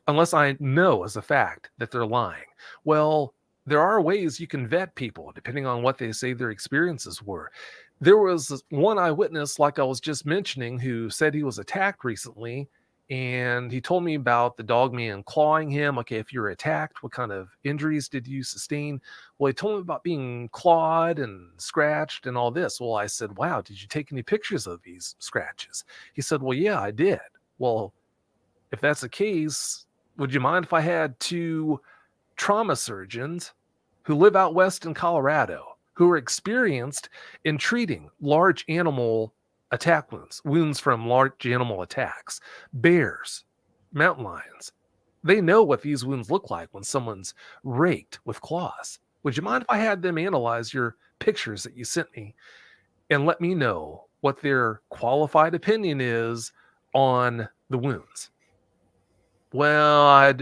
unless I know as a fact that they're lying. Well, there are ways you can vet people depending on what they say their experiences were. There was one eyewitness, like I was just mentioning, who said he was attacked recently, and he told me about the dogman clawing him. Okay, if you're attacked, what kind of injuries did you sustain? Well, he told me about being clawed and scratched and all this. Well, I said, wow, did you take any pictures of these scratches? He said, well, yeah, I did. Well, if that's the case, would you mind if I had two trauma surgeons who live out west in Colorado who are experienced in treating large animal attack wounds from large animal attacks, bears, mountain lions? They know what these wounds look like when someone's raked with claws. Would you mind if I had them analyze your pictures that you sent me and let me know what their qualified opinion is on the wounds? Well,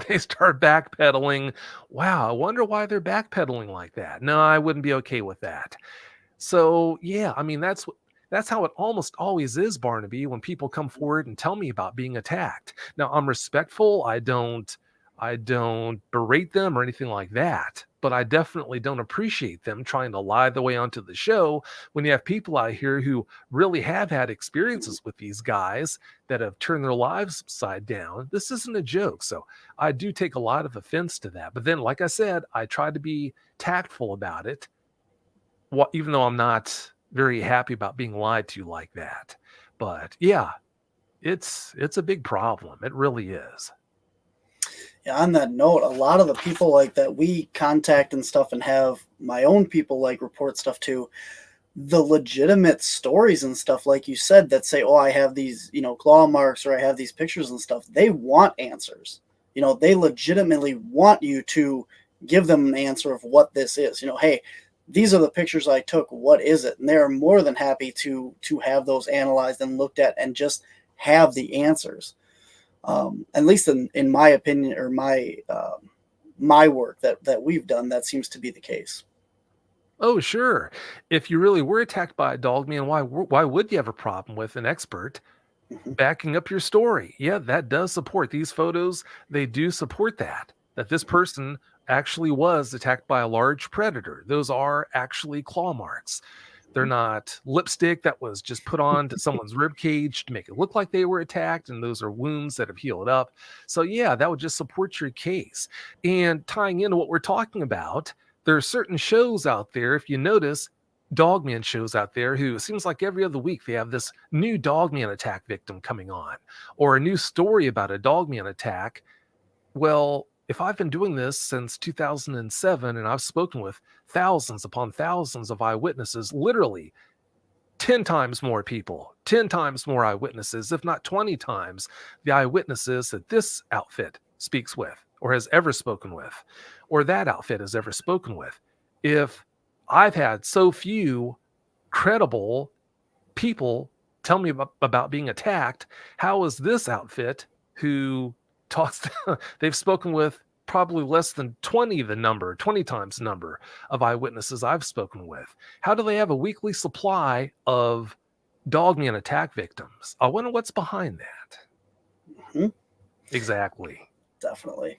they start backpedaling. Wow, I wonder why they're backpedaling like that. No, I wouldn't be okay with that. So, yeah, I mean, that's how it almost always is, Barnaby, when people come forward and tell me about being attacked. Now, I'm respectful. I don't berate them or anything like that, but I definitely don't appreciate them trying to lie the way onto the show when you have people out here who really have had experiences with these guys that have turned their lives upside down. This isn't a joke. So I do take a lot of offense to that. But then, like I said, I try to be tactful about it, even though I'm not very happy about being lied to like that. But yeah, it's a big problem. It really is. Yeah, on that note, a lot of the people like that we contact and stuff and have my own people like report stuff to, the legitimate stories and stuff, like you said, that say, oh, I have these, claw marks, or I have these pictures and stuff. They want answers. They legitimately want you to give them an answer of what this is. Hey, these are the pictures I took. What is it? And they're more than happy to have those analyzed and looked at and just have the answers. At least in my opinion, or my work that we've done, that seems to be the case. Oh, sure. If you really were attacked by a dogman, why would you have a problem with an expert backing up your story? Yeah, that does support these photos. They do support that this person actually was attacked by a large predator. Those are actually claw marks. They're not lipstick that was just put on to someone's rib cage to make it look like they were attacked, and those are wounds that have healed up. So yeah, that would just support your case. And tying into what we're talking about, there are certain shows out there, if you notice, Dogman shows out there who it seems like every other week they have this new Dogman attack victim coming on, or a new story about a Dogman attack. Well, if I've been doing this since 2007 and I've spoken with thousands upon thousands of eyewitnesses, literally 10 times more people, 10 times more eyewitnesses, if not 20 times the eyewitnesses that this outfit speaks with or has ever spoken with, or that outfit has ever spoken with. If I've had so few credible people tell me about being attacked, how is this outfit who talks they've spoken with probably less than 20 times the number of eyewitnesses I've spoken with? How do they have a weekly supply of Dogman attack victims? I wonder what's behind that. Mm-hmm. Exactly. Definitely.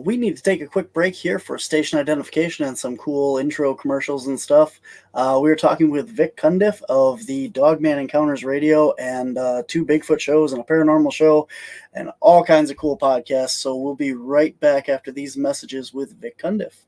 We need to take a quick break here for station identification and some cool intro commercials and stuff. We were talking with Vic Cundiff of the Dogman Encounters Radio and 2 Bigfoot shows and a paranormal show and all kinds of cool podcasts. So we'll be right back after these messages with Vic Cundiff.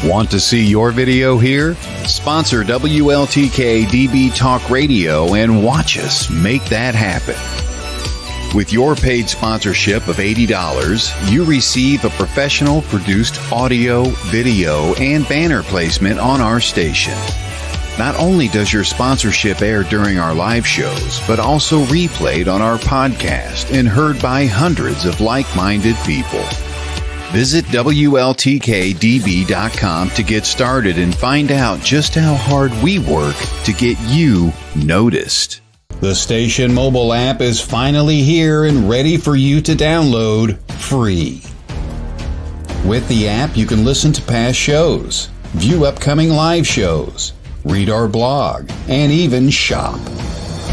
Want to see your video here? Sponsor WLTK-DB Talk Radio and watch us make that happen. With your paid sponsorship of $80, you receive a professional produced audio, video, and banner placement on our station. Not only does your sponsorship air during our live shows, but also replayed on our podcast and heard by hundreds of like-minded people. Visit WLTK-DB.com to get started and find out just how hard we work to get you noticed. The station mobile app is finally here and ready for you to download free. With the app, you can listen to past shows, view upcoming live shows, read our blog, and even shop.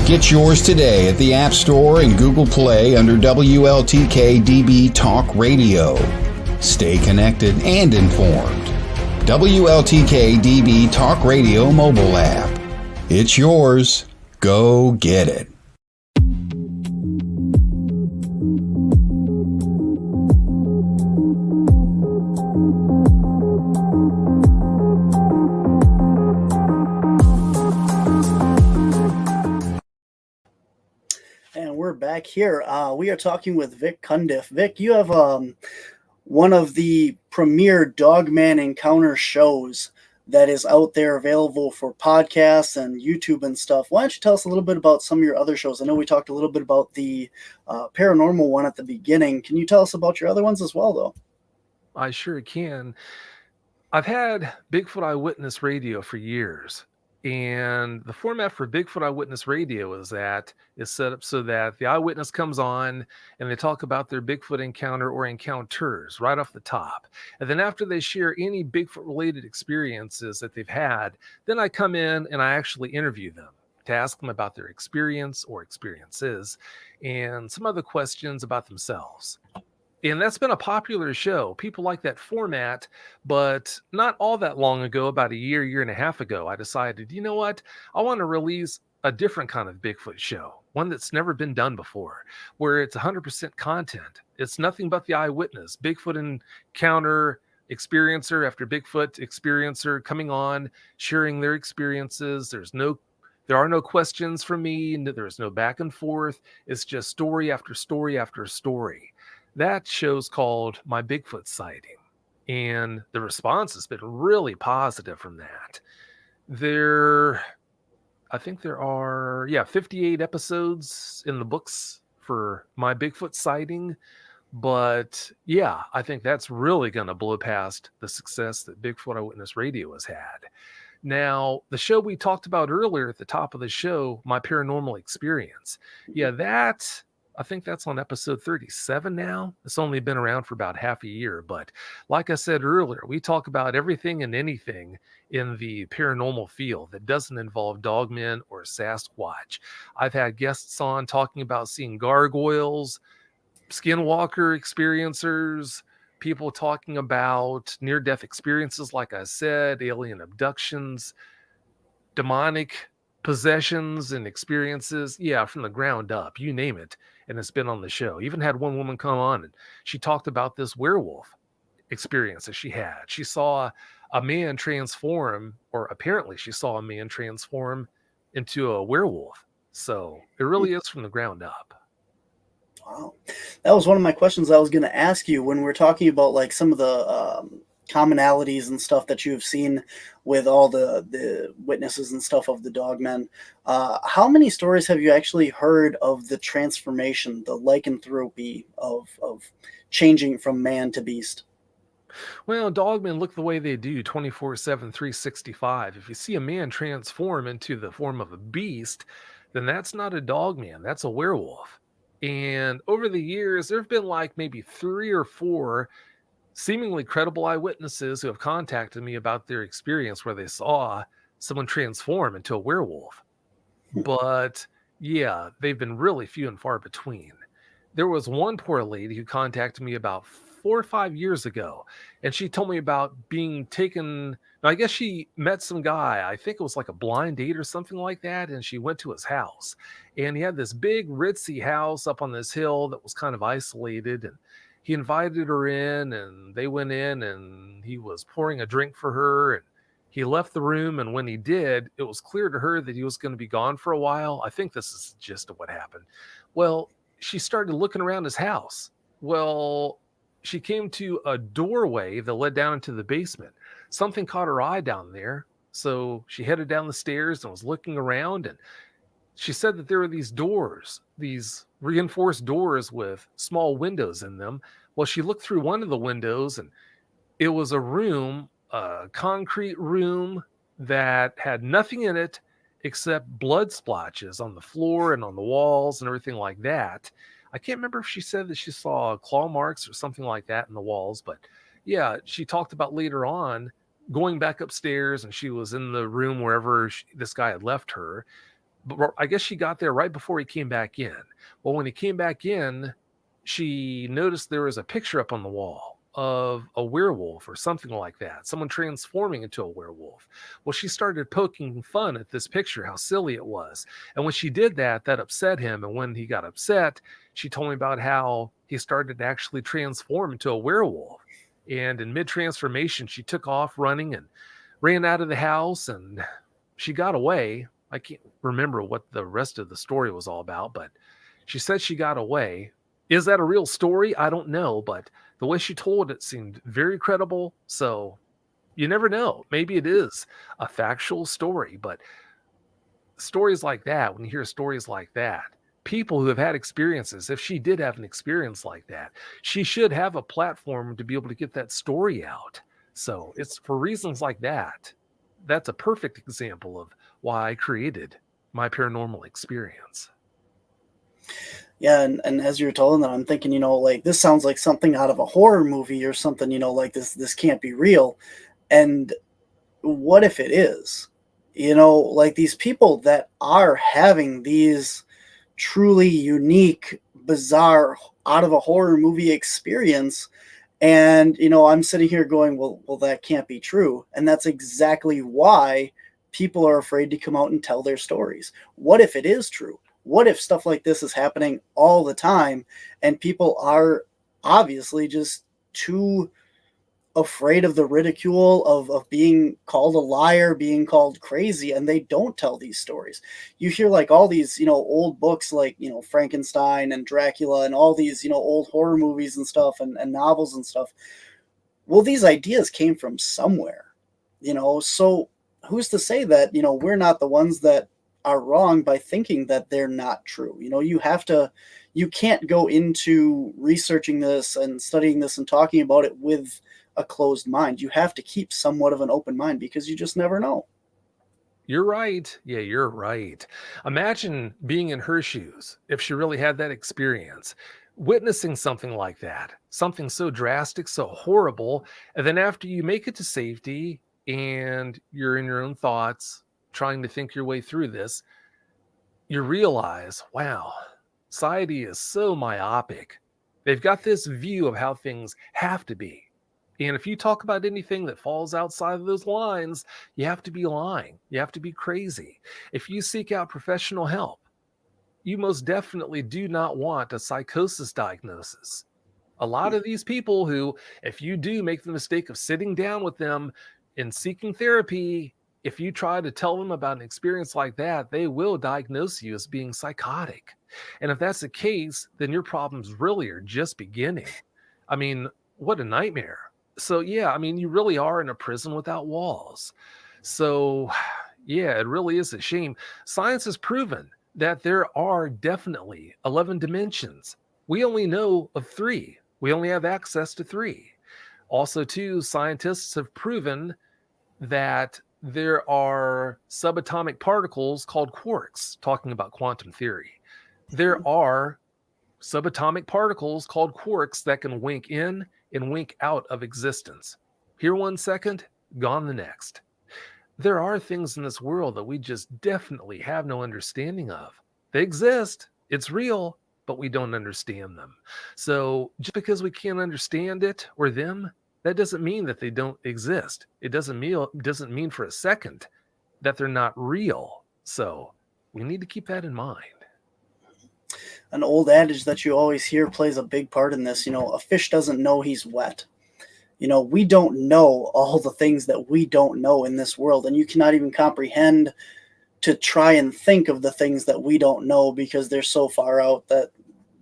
Get yours today at the App Store and Google Play under WLTK-DB Talk Radio. Stay connected and informed. WLTK-DB Talk Radio mobile app. It's yours. Go get it. And we're back here. We are talking with Vic Cundiff. Vic, you have one of the premier Dogman Encounter shows that is out there available for podcasts and YouTube and stuff. Why don't you tell us a little bit about some of your other shows? I know we talked a little bit about the paranormal one at the beginning. Can you tell us about your other ones as well, though? I sure can. I've had Bigfoot Eyewitness Radio for years. And the format for Bigfoot Eyewitness Radio is set up so that the eyewitness comes on and they talk about their Bigfoot encounter or encounters right off the top. And then after they share any Bigfoot related experiences that they've had, then I come in and I actually interview them to ask them about their experience or experiences and some other questions about themselves. And that's been a popular show. People like that format, but not all that long ago, about a year and a half ago, I decided, you know what? I want to release a different kind of Bigfoot show, one that's never been done before, where it's 100% content. It's nothing but the eyewitness, Bigfoot encounter experiencer after Bigfoot experiencer coming on, sharing their experiences. There are no questions from me. There's no back and forth. It's just story after story after story. That show's called My Bigfoot Sighting, and the response has been really positive from that. I think there are 58 episodes in the books for My Bigfoot Sighting, but yeah, I think that's really going to blow past the success that Bigfoot Eyewitness Radio has had. Now, the show we talked about earlier at the top of the show, My Paranormal Experience, that I think that's on episode 37 now. It's only been around for about half a year. But like I said earlier, we talk about everything and anything in the paranormal field that doesn't involve dogmen or Sasquatch. I've had guests on talking about seeing gargoyles, skinwalker experiencers, people talking about near-death experiences, like I said, alien abductions, demonic possessions and experiences. Yeah, from the ground up, you name it. And it's been on the show. Even had one woman come on and she talked about this werewolf experience that she had. She saw a man transform, or apparently she saw a man transform into a werewolf. So it really is from the ground up. Wow. That was one of my questions I was going to ask you when we're talking about like some of the commonalities and stuff that you've seen with all the witnesses and stuff of the dogmen. How many stories have you actually heard of the transformation, the lycanthropy of changing from man to beast? Well, dogmen look the way they do 24/7, 365. If you see a man transform into the form of a beast, then that's not a dogman, that's a werewolf. And over the years, there have been like maybe 3 or 4 seemingly credible eyewitnesses who have contacted me about their experience where they saw someone transform into a werewolf. But yeah, they've been really few and far between. There was one poor lady who contacted me about 4 or 5 years ago, and she told me about being taken. I guess she met some guy. I think it was like a blind date or something like that, and she went to his house. And he had this big ritzy house up on this hill that was kind of isolated, and he invited her in, and they went in, and he was pouring a drink for her, and he left the room. And when he did, it was clear to her that he was going to be gone for a while. I think this is just what happened. Well, she started looking around his house. Well, she came to a doorway that led down into the basement. Something caught her eye down there. So she headed down the stairs and was looking around. And she said that there were these doors, these reinforced doors with small windows in them. Well, she looked through one of the windows and it was a room, a concrete room that had nothing in it except blood splotches on the floor and on the walls and everything like that. I can't remember if she said that she saw claw marks or something like that in the walls, but yeah, she talked about later on going back upstairs and she was in the room wherever this guy had left her. But I guess she got there right before he came back in. Well, when he came back in, she noticed there was a picture up on the wall of a werewolf or something like that, someone transforming into a werewolf. Well, she started poking fun at this picture, how silly it was. And when she did that, that upset him. And when he got upset, she told me about how he started to actually transform into a werewolf. And in mid-transformation, she took off running and ran out of the house, and she got away. I can't remember what the rest of the story was all about, but she said she got away. Is that a real story? I don't know, but the way she told it seemed very credible. So you never know. Maybe it is a factual story, but stories like that, when you hear stories like that, people who have had experiences, if she did have an experience like that, she should have a platform to be able to get that story out. So it's for reasons like that. That's a perfect example of why I created my paranormal experience. Yeah, and as you're telling that, I'm thinking, like this sounds like something out of a horror movie or something, like this can't be real. And what if it is? Like these people that are having these truly unique, bizarre, out of a horror movie experience. And, I'm sitting here going, well, that can't be true. And that's exactly why people are afraid to come out and tell their stories. What if it is true? What if stuff like this is happening all the time and people are obviously just too afraid of the ridicule of being called a liar, being called crazy, and they don't tell these stories. You hear like all these, old books like, Frankenstein and Dracula and all these, old horror movies and stuff and novels and stuff. Well, these ideas came from somewhere, so who's to say that, we're not the ones that are wrong by thinking that they're not true. You can't go into researching this and studying this and talking about it with a closed mind. You have to keep somewhat of an open mind because you just never know. You're right. Yeah, you're right. Imagine being in her shoes if she really had that experience, witnessing something like that, something so drastic, so horrible. And then after you make it to safety and you're in your own thoughts, trying to think your way through this, you realize, wow, society is so myopic. They've got this view of how things have to be. And if you talk about anything that falls outside of those lines, you have to be lying. You have to be crazy. If you seek out professional help, you most definitely do not want a psychosis diagnosis. A lot of these people who, if you do make the mistake of sitting down with them and seeking therapy, if you try to tell them about an experience like that, they will diagnose you as being psychotic. And if that's the case, then your problems really are just beginning. I mean, what a nightmare. So, yeah, I mean, you really are in a prison without walls. So, yeah, it really is a shame. Science has proven that there are definitely 11 dimensions. We only know of 3. We only have access to 3. Also, too, scientists have proven that there are subatomic particles called quarks, talking about quantum theory. There are subatomic particles called quarks that can wink in and wink out of existence. Here 1 second, gone the next. There are things in this world that we just definitely have no understanding of. They exist, it's real, but we don't understand them. So just because we can't understand it or them, that doesn't mean that they don't exist. It doesn't mean for a second that they're not real. So we need to keep that in mind. An old adage that you always hear plays a big part in this. A fish doesn't know he's wet. We don't know all the things that we don't know in this world, and you cannot even comprehend to try and think of the things that we don't know because they're so far out that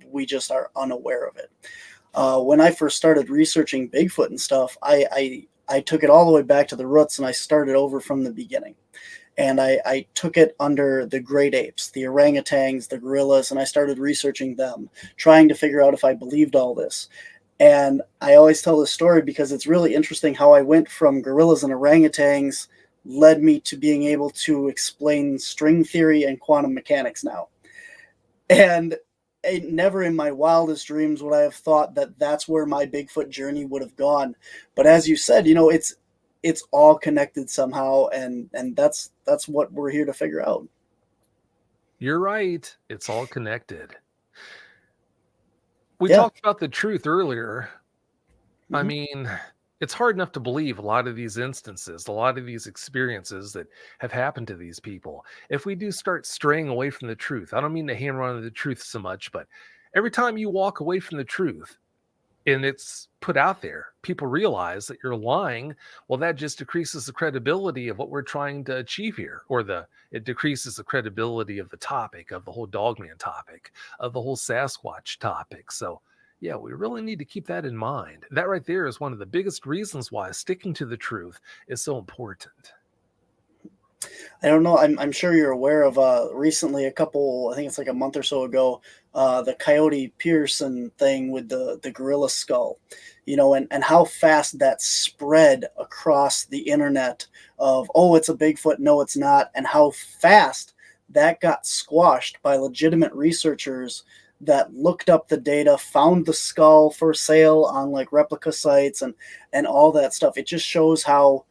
we just are unaware of it. When I first started researching Bigfoot and stuff, I took it all the way back to the roots and I started over from the beginning. And I took it under the great apes, the orangutans, the gorillas, and I started researching them, trying to figure out if I believed all this. And I always tell this story because it's really interesting how I went from gorillas and orangutans led me to being able to explain string theory and quantum mechanics now. And never in my wildest dreams would I have thought that that's where my Bigfoot journey would have gone. But as you said, it's all connected somehow, and that's what we're here to figure out. You're right. It's all connected. We talked about the truth earlier. Mm-hmm. I mean, it's hard enough to believe a lot of these instances, a lot of these experiences that have happened to these people. If we do start straying away from the truth, I don't mean to hammer on the truth so much, but every time you walk away from the truth and it's put out there, people realize that you're lying. Well, that just decreases the credibility of what we're trying to achieve here, or it decreases the credibility of the topic, of the whole Dogman topic, of the whole Sasquatch topic. So yeah, we really need to keep that in mind. That right there is one of the biggest reasons why sticking to the truth is so important. I don't know. I'm sure you're aware of recently I think it's like a month or so ago, the Coyote Pearson thing with the gorilla skull, and how fast that spread across the internet of, oh, it's a Bigfoot, no, it's not, and how fast that got squashed by legitimate researchers that looked up the data, found the skull for sale on like replica sites and all that stuff. It just shows how,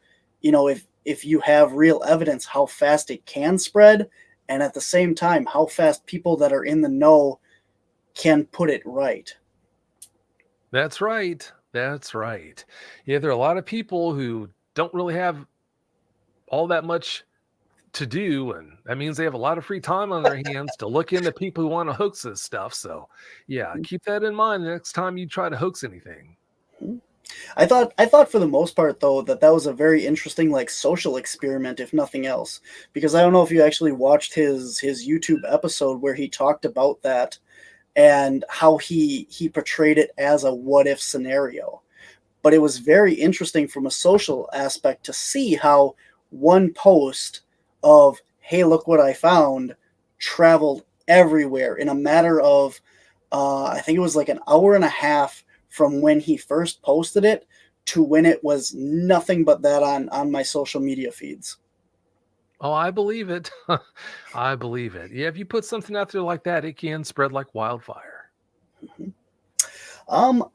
if you have real evidence, how fast it can spread, and at the same time, how fast people that are in the know can put it right. That's right. That's right. Yeah, there are a lot of people who don't really have all that much to do, and that means they have a lot of free time on their hands to look into people who want to hoax this stuff. So yeah, keep that in mind the next time you try to hoax anything. I thought for the most part though that was a very interesting like social experiment, if nothing else, because I don't know if you actually watched his YouTube episode where he talked about that and how he portrayed it as a what if scenario. But it was very interesting from a social aspect to see how one post of, hey, look what I found, traveled everywhere in a matter of I think it was like an hour and a half from when he first posted it to when it was nothing but that on my social media feeds. Oh, I believe it. I believe it. Yeah, if you put something out there like that, it can spread like wildfire.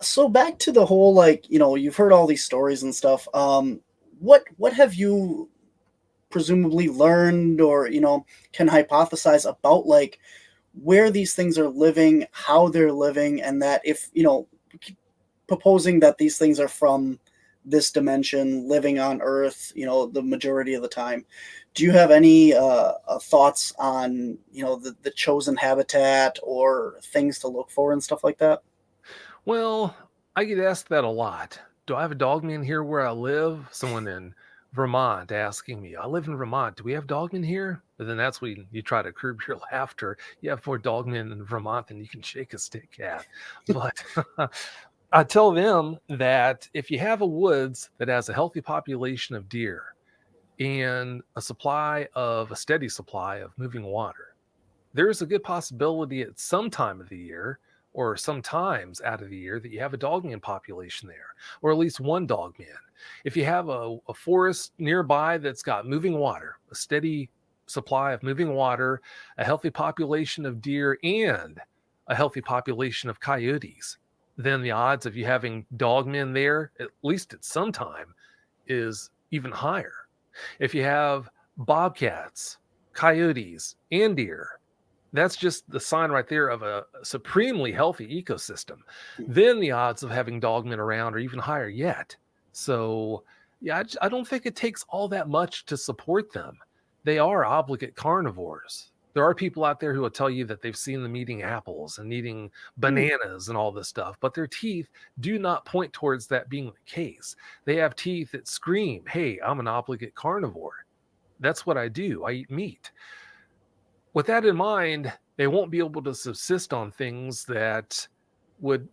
So back to the whole, like, you've heard all these stories and stuff. What have you presumably learned, or can hypothesize about, like, where these things are living, how they're living, and that if proposing that these things are from this dimension living on Earth, the majority of the time. Do you have any thoughts on the chosen habitat or things to look for and stuff like that? Well, I get asked that a lot. Do I have a dogman here where I live? Someone in Vermont asking me, I live in Vermont. Do we have dogmen here? But then that's when you try to curb your laughter. You have more dogmen in Vermont than you can shake a stick at. But I tell them that if you have a woods that has a healthy population of deer and a steady supply of moving water, there's a good possibility at some time of the year or some times out of the year that you have a dogman population there, or at least one dogman. If you have a forest nearby that's got moving water, a steady supply of moving water, a healthy population of deer, and a healthy population of coyotes, then the odds of you having dogmen there, at least at some time, is even higher. If you have bobcats, coyotes, and deer, that's just the sign right there of a supremely healthy ecosystem. Then the odds of having dogmen around are even higher yet. So, yeah, I don't think it takes all that much to support them. They are obligate carnivores. There are people out there who will tell you that they've seen them eating apples and eating bananas and all this stuff, but their teeth do not point towards that being the case. They have teeth that scream, hey, I'm an obligate carnivore. That's what I do. I eat meat. With that in mind, they won't be able to subsist on things that would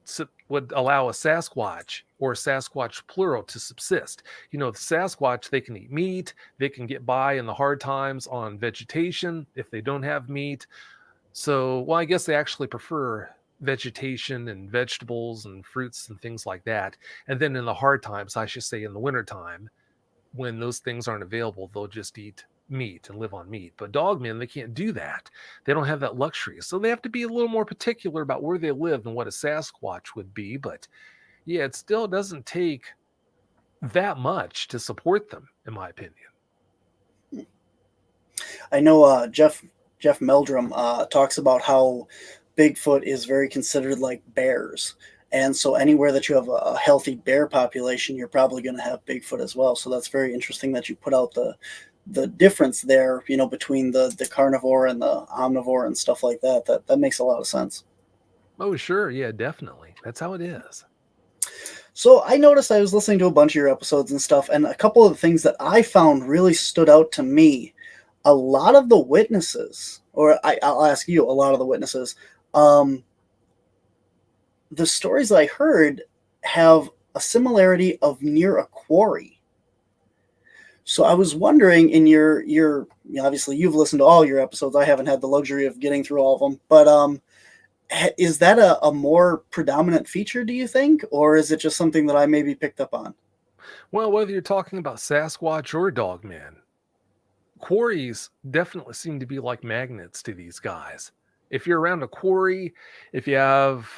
allow a Sasquatch or a Sasquatch plural to subsist. The Sasquatch, they can eat meat, they can get by in the hard times on vegetation if they don't have meat. So, well, I guess they actually prefer vegetation and vegetables and fruits and things like that. And then in the hard times, I should say in the wintertime, when those things aren't available, they'll just eat meat and live on meat. But dogmen, they can't do that. They don't have that luxury. So they have to be a little more particular about where they live than what a Sasquatch would be. But yeah, it still doesn't take that much to support them, in my opinion. I know Jeff Meldrum talks about how Bigfoot is very considered like bears. And so anywhere that you have a healthy bear population, you're probably going to have Bigfoot as well. So that's very interesting that you put out the difference there, between the carnivore and the omnivore and stuff like that. That makes a lot of sense. Oh, sure. Yeah, definitely. That's how it is. So I noticed I was listening to a bunch of your episodes and stuff, and a couple of the things that I found really stood out to me. A lot of the witnesses, or I'll ask you, a lot of the witnesses, the stories that I heard have a similarity of near a quarry. So I was wondering, in your obviously you've listened to all your episodes. I haven't had the luxury of getting through all of them, but is that a more predominant feature, do you think, or is it just something that I maybe picked up on? Well, whether you're talking about Sasquatch or Dogman, quarries definitely seem to be like magnets to these guys. If you're around a quarry, if you have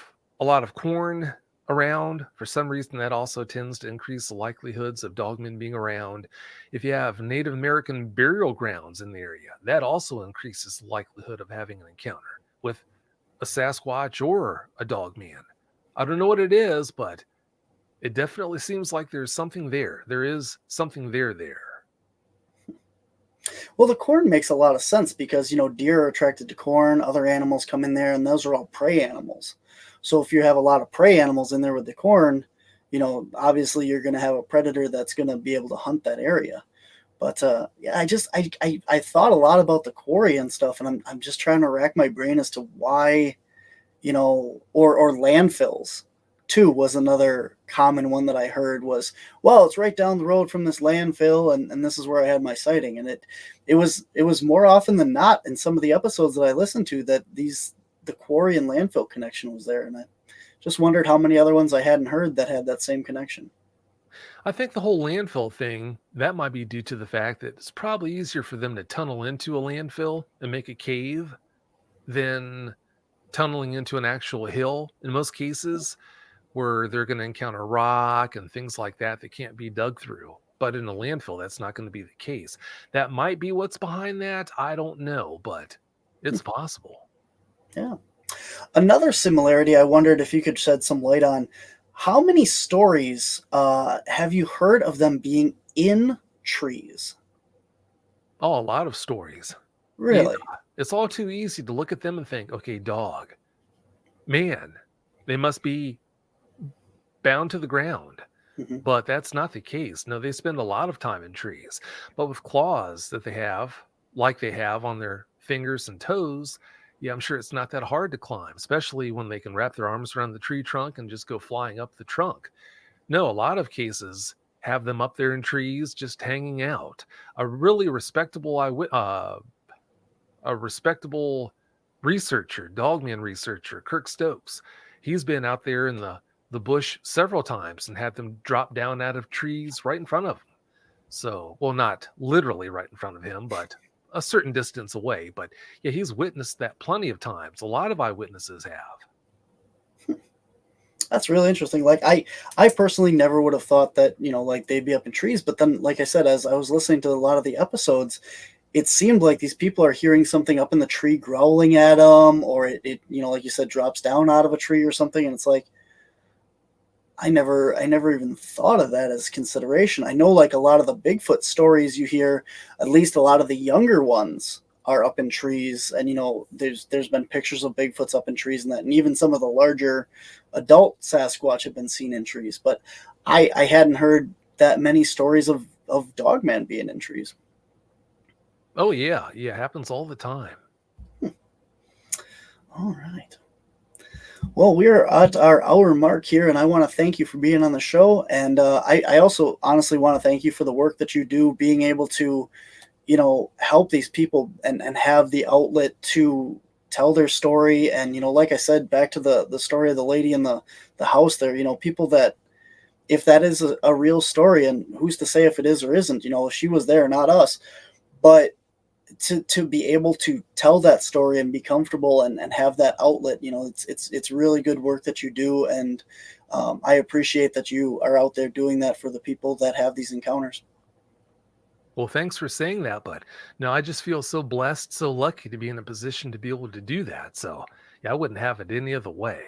a lot of corn around, for some reason that also tends to increase the likelihoods of dogmen being around. If you have Native American burial grounds in the area, that also increases the likelihood of having an encounter with a Sasquatch or a dogman. I don't know what it is, but it definitely seems like there's something there. There is something there. Well, the corn makes a lot of sense because, deer are attracted to corn, other animals come in there, and those are all prey animals. So if you have a lot of prey animals in there with the corn, obviously you're going to have a predator that's going to be able to hunt that area. But yeah, I thought a lot about the quarry and stuff, and I'm just trying to rack my brain as to why, or landfills too was another common one that I heard was, well, it's right down the road from this landfill, and this is where I had my sighting. And it was more often than not in some of the episodes that I listened to that the quarry and landfill connection was there. And I just wondered how many other ones I hadn't heard that had that same connection. I think the whole landfill thing, that might be due to the fact that it's probably easier for them to tunnel into a landfill and make a cave than tunneling into an actual hill in most cases, where they're going to encounter rock and things like that that can't be dug through. But in a landfill, that's not going to be the case. That might be what's behind that. I don't know, but it's possible. Yeah. Another similarity I wondered if you could shed some light on. How many stories have you heard of them being in trees? Oh, a lot of stories. Yeah, Really? it's all too easy to look at them and think, okay, dog, man, they must be bound to the ground. Hmm. But that's not the case. No, they spend a lot of time in trees. But with claws that they have, like they have on their fingers and toes, yeah, I'm sure it's not that hard to climb, especially when they can wrap their arms around the tree trunk and just go flying up the trunk. No, a lot of cases have them up there in trees just hanging out. A really respectable a respectable researcher, Dogman researcher, Kirk Stokes. He's been out there in the bush several times and had them drop down out of trees right in front of him. So, well, not literally right in front of him, but a certain distance away. But yeah, he's witnessed that plenty of times. A lot of eyewitnesses have. That's really interesting. Like I personally never would have thought that, like they'd be up in trees. But then, like I said, as I was listening to a lot of the episodes, it seemed like these people are hearing something up in the tree growling at them, or it like you said, drops down out of a tree or something. And it's like, I never even thought of that as consideration. I know like a lot of the Bigfoot stories you hear, at least a lot of the younger ones are up in trees, and there's been pictures of Bigfoots up in trees and that, and even some of the larger adult Sasquatch have been seen in trees. But I hadn't heard that many stories of Dogman being in trees. Oh yeah, yeah, happens all the time. All right. Well, we're at our hour mark here, and I want to thank you for being on the show. And I also honestly want to thank you for the work that you do, being able to, help these people and have the outlet to tell their story. And, like I said, back to the story of the lady in the house there, people that, if that is a real story, and who's to say if it is or isn't, she was there, not us. But to be able to tell that story and be comfortable and have that outlet, it's really good work that you do. And I appreciate that you are out there doing that for the people that have these encounters. Well, thanks for saying that, but no, I just feel so blessed, so lucky to be in a position to be able to do that. So yeah, I wouldn't have it any other way.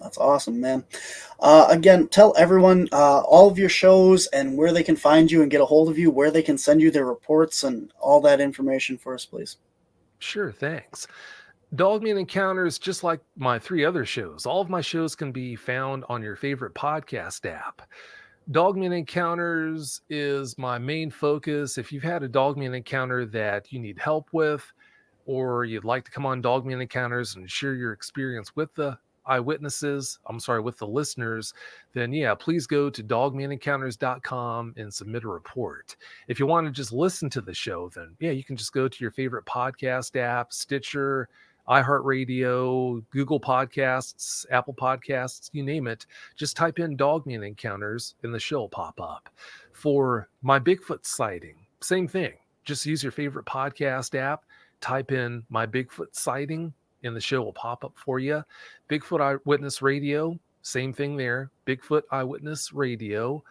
That's awesome, man. Again, tell everyone all of your shows and where they can find you and get a hold of you, where they can send you their reports and all that information for us, please. Sure, thanks. Dogman Encounters, just like my 3 other shows, all of my shows can be found on your favorite podcast app. Dogman Encounters is my main focus. If you've had a Dogman encounter that you need help with, or you'd like to come on Dogman Encounters and share your experience with the with the listeners, then yeah, please go to dogmanencounters.com and submit a report. If you want to just listen to the show, then yeah, you can just go to your favorite podcast app, Stitcher, iHeartRadio, Google Podcasts, Apple Podcasts, you name it. Just type in Dogman Encounters and the show will pop up. For my Bigfoot sighting, same thing. Just use your favorite podcast app, type in my Bigfoot sighting, and the show will pop up for you. Bigfoot Eyewitness Radio, same thing there. Bigfoot Eyewitness Radio.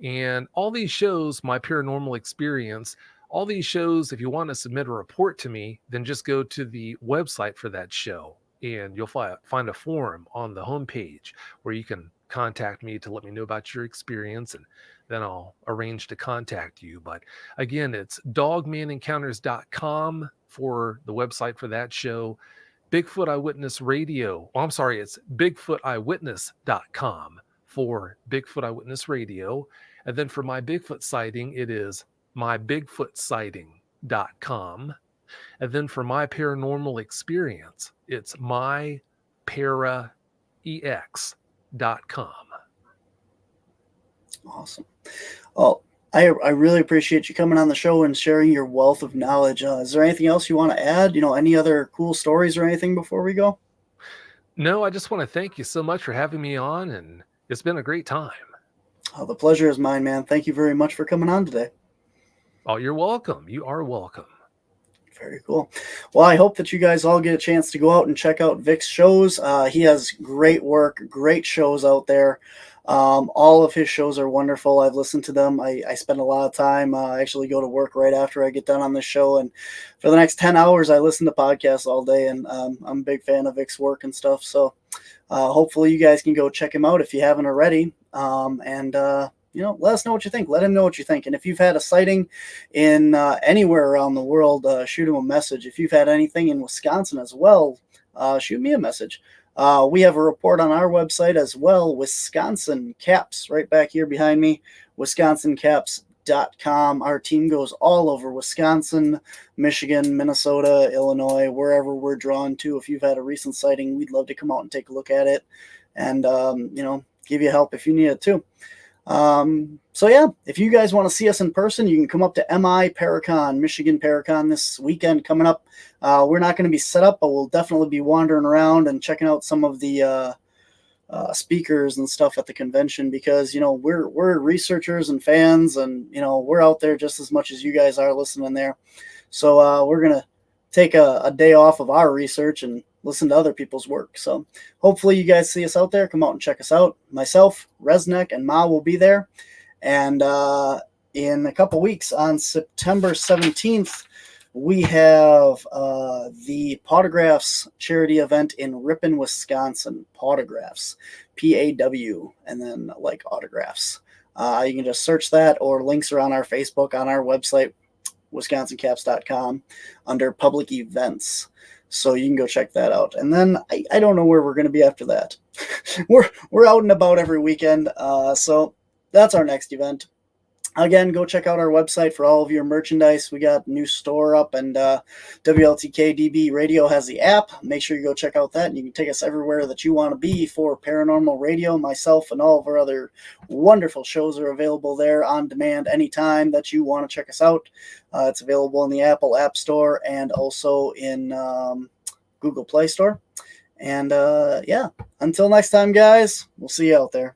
And all these shows, my paranormal experience, all these shows, if you want to submit a report to me, then just go to the website for that show and you'll find a forum on the homepage where you can contact me to let me know about your experience, and then I'll arrange to contact you. But again, it's dogmanencounters.com for the website for that show. Bigfoot Eyewitness Radio. Oh, I'm sorry, it's bigfooteyewitness.com for Bigfoot Eyewitness Radio. And then for my Bigfoot sighting, it is mybigfootsighting.com. And then for my paranormal experience, it's myparaex.com. Awesome. Well, I really appreciate you coming on the show and sharing your wealth of knowledge. Is there anything else you want to add? Any other cool stories or anything before we go? No, I just want to thank you so much for having me on, and it's been a great time. Oh, the pleasure is mine, man. Thank you very much for coming on today. Oh, you're welcome. You are welcome. Very cool. Well, I hope that you guys all get a chance to go out and check out Vic's shows. He has great work, great shows out there. All of his shows are wonderful. I've listened to them. I spend a lot of time. I actually go to work right after I get done on this show. And for the next 10 hours, I listen to podcasts all day. And I'm a big fan of Vic's work and stuff. So hopefully you guys can go check him out if you haven't already. Let us know what you think. Let him know what you think. And if you've had a sighting in anywhere around the world, shoot him a message. If you've had anything in Wisconsin as well, shoot me a message. We have a report on our website as well, Wisconsin Caps, right back here behind me, wisconsincaps.com. Our team goes all over Wisconsin, Michigan, Minnesota, Illinois, wherever we're drawn to. If you've had a recent sighting, we'd love to come out and take a look at it and, give you help if you need it too. If you guys want to see us in person, you can come up to MI Paracon, Michigan Paracon this weekend coming up. We're not going to be set up, but we'll definitely be wandering around and checking out some of the speakers and stuff at the convention because, we're researchers and fans and, we're out there just as much as you guys are listening there. So we're going to take a day off of our research and listen to other people's work. So hopefully you guys see us out there. Come out and check us out. Myself, Resnick, and Ma will be there. And in a couple weeks on September 17th, we have the Potographs charity event in Ripon, Wisconsin. Potographs, P-A-W, and then like autographs. You can just search that, or links are on our Facebook, on our website, wisconsincaps.com, under public events. So you can go check that out. And then I don't know where we're going to be after that. we're out and about every weekend. So that's our next event. Again, go check out our website for all of your merchandise. We got a new store up, and WLTK-DB Radio has the app. Make sure you go check out that, and you can take us everywhere that you want to be for paranormal radio. Myself and all of our other wonderful shows are available there on demand anytime that you want to check us out. It's available in the Apple App Store and also in Google Play Store. And until next time, guys, we'll see you out there.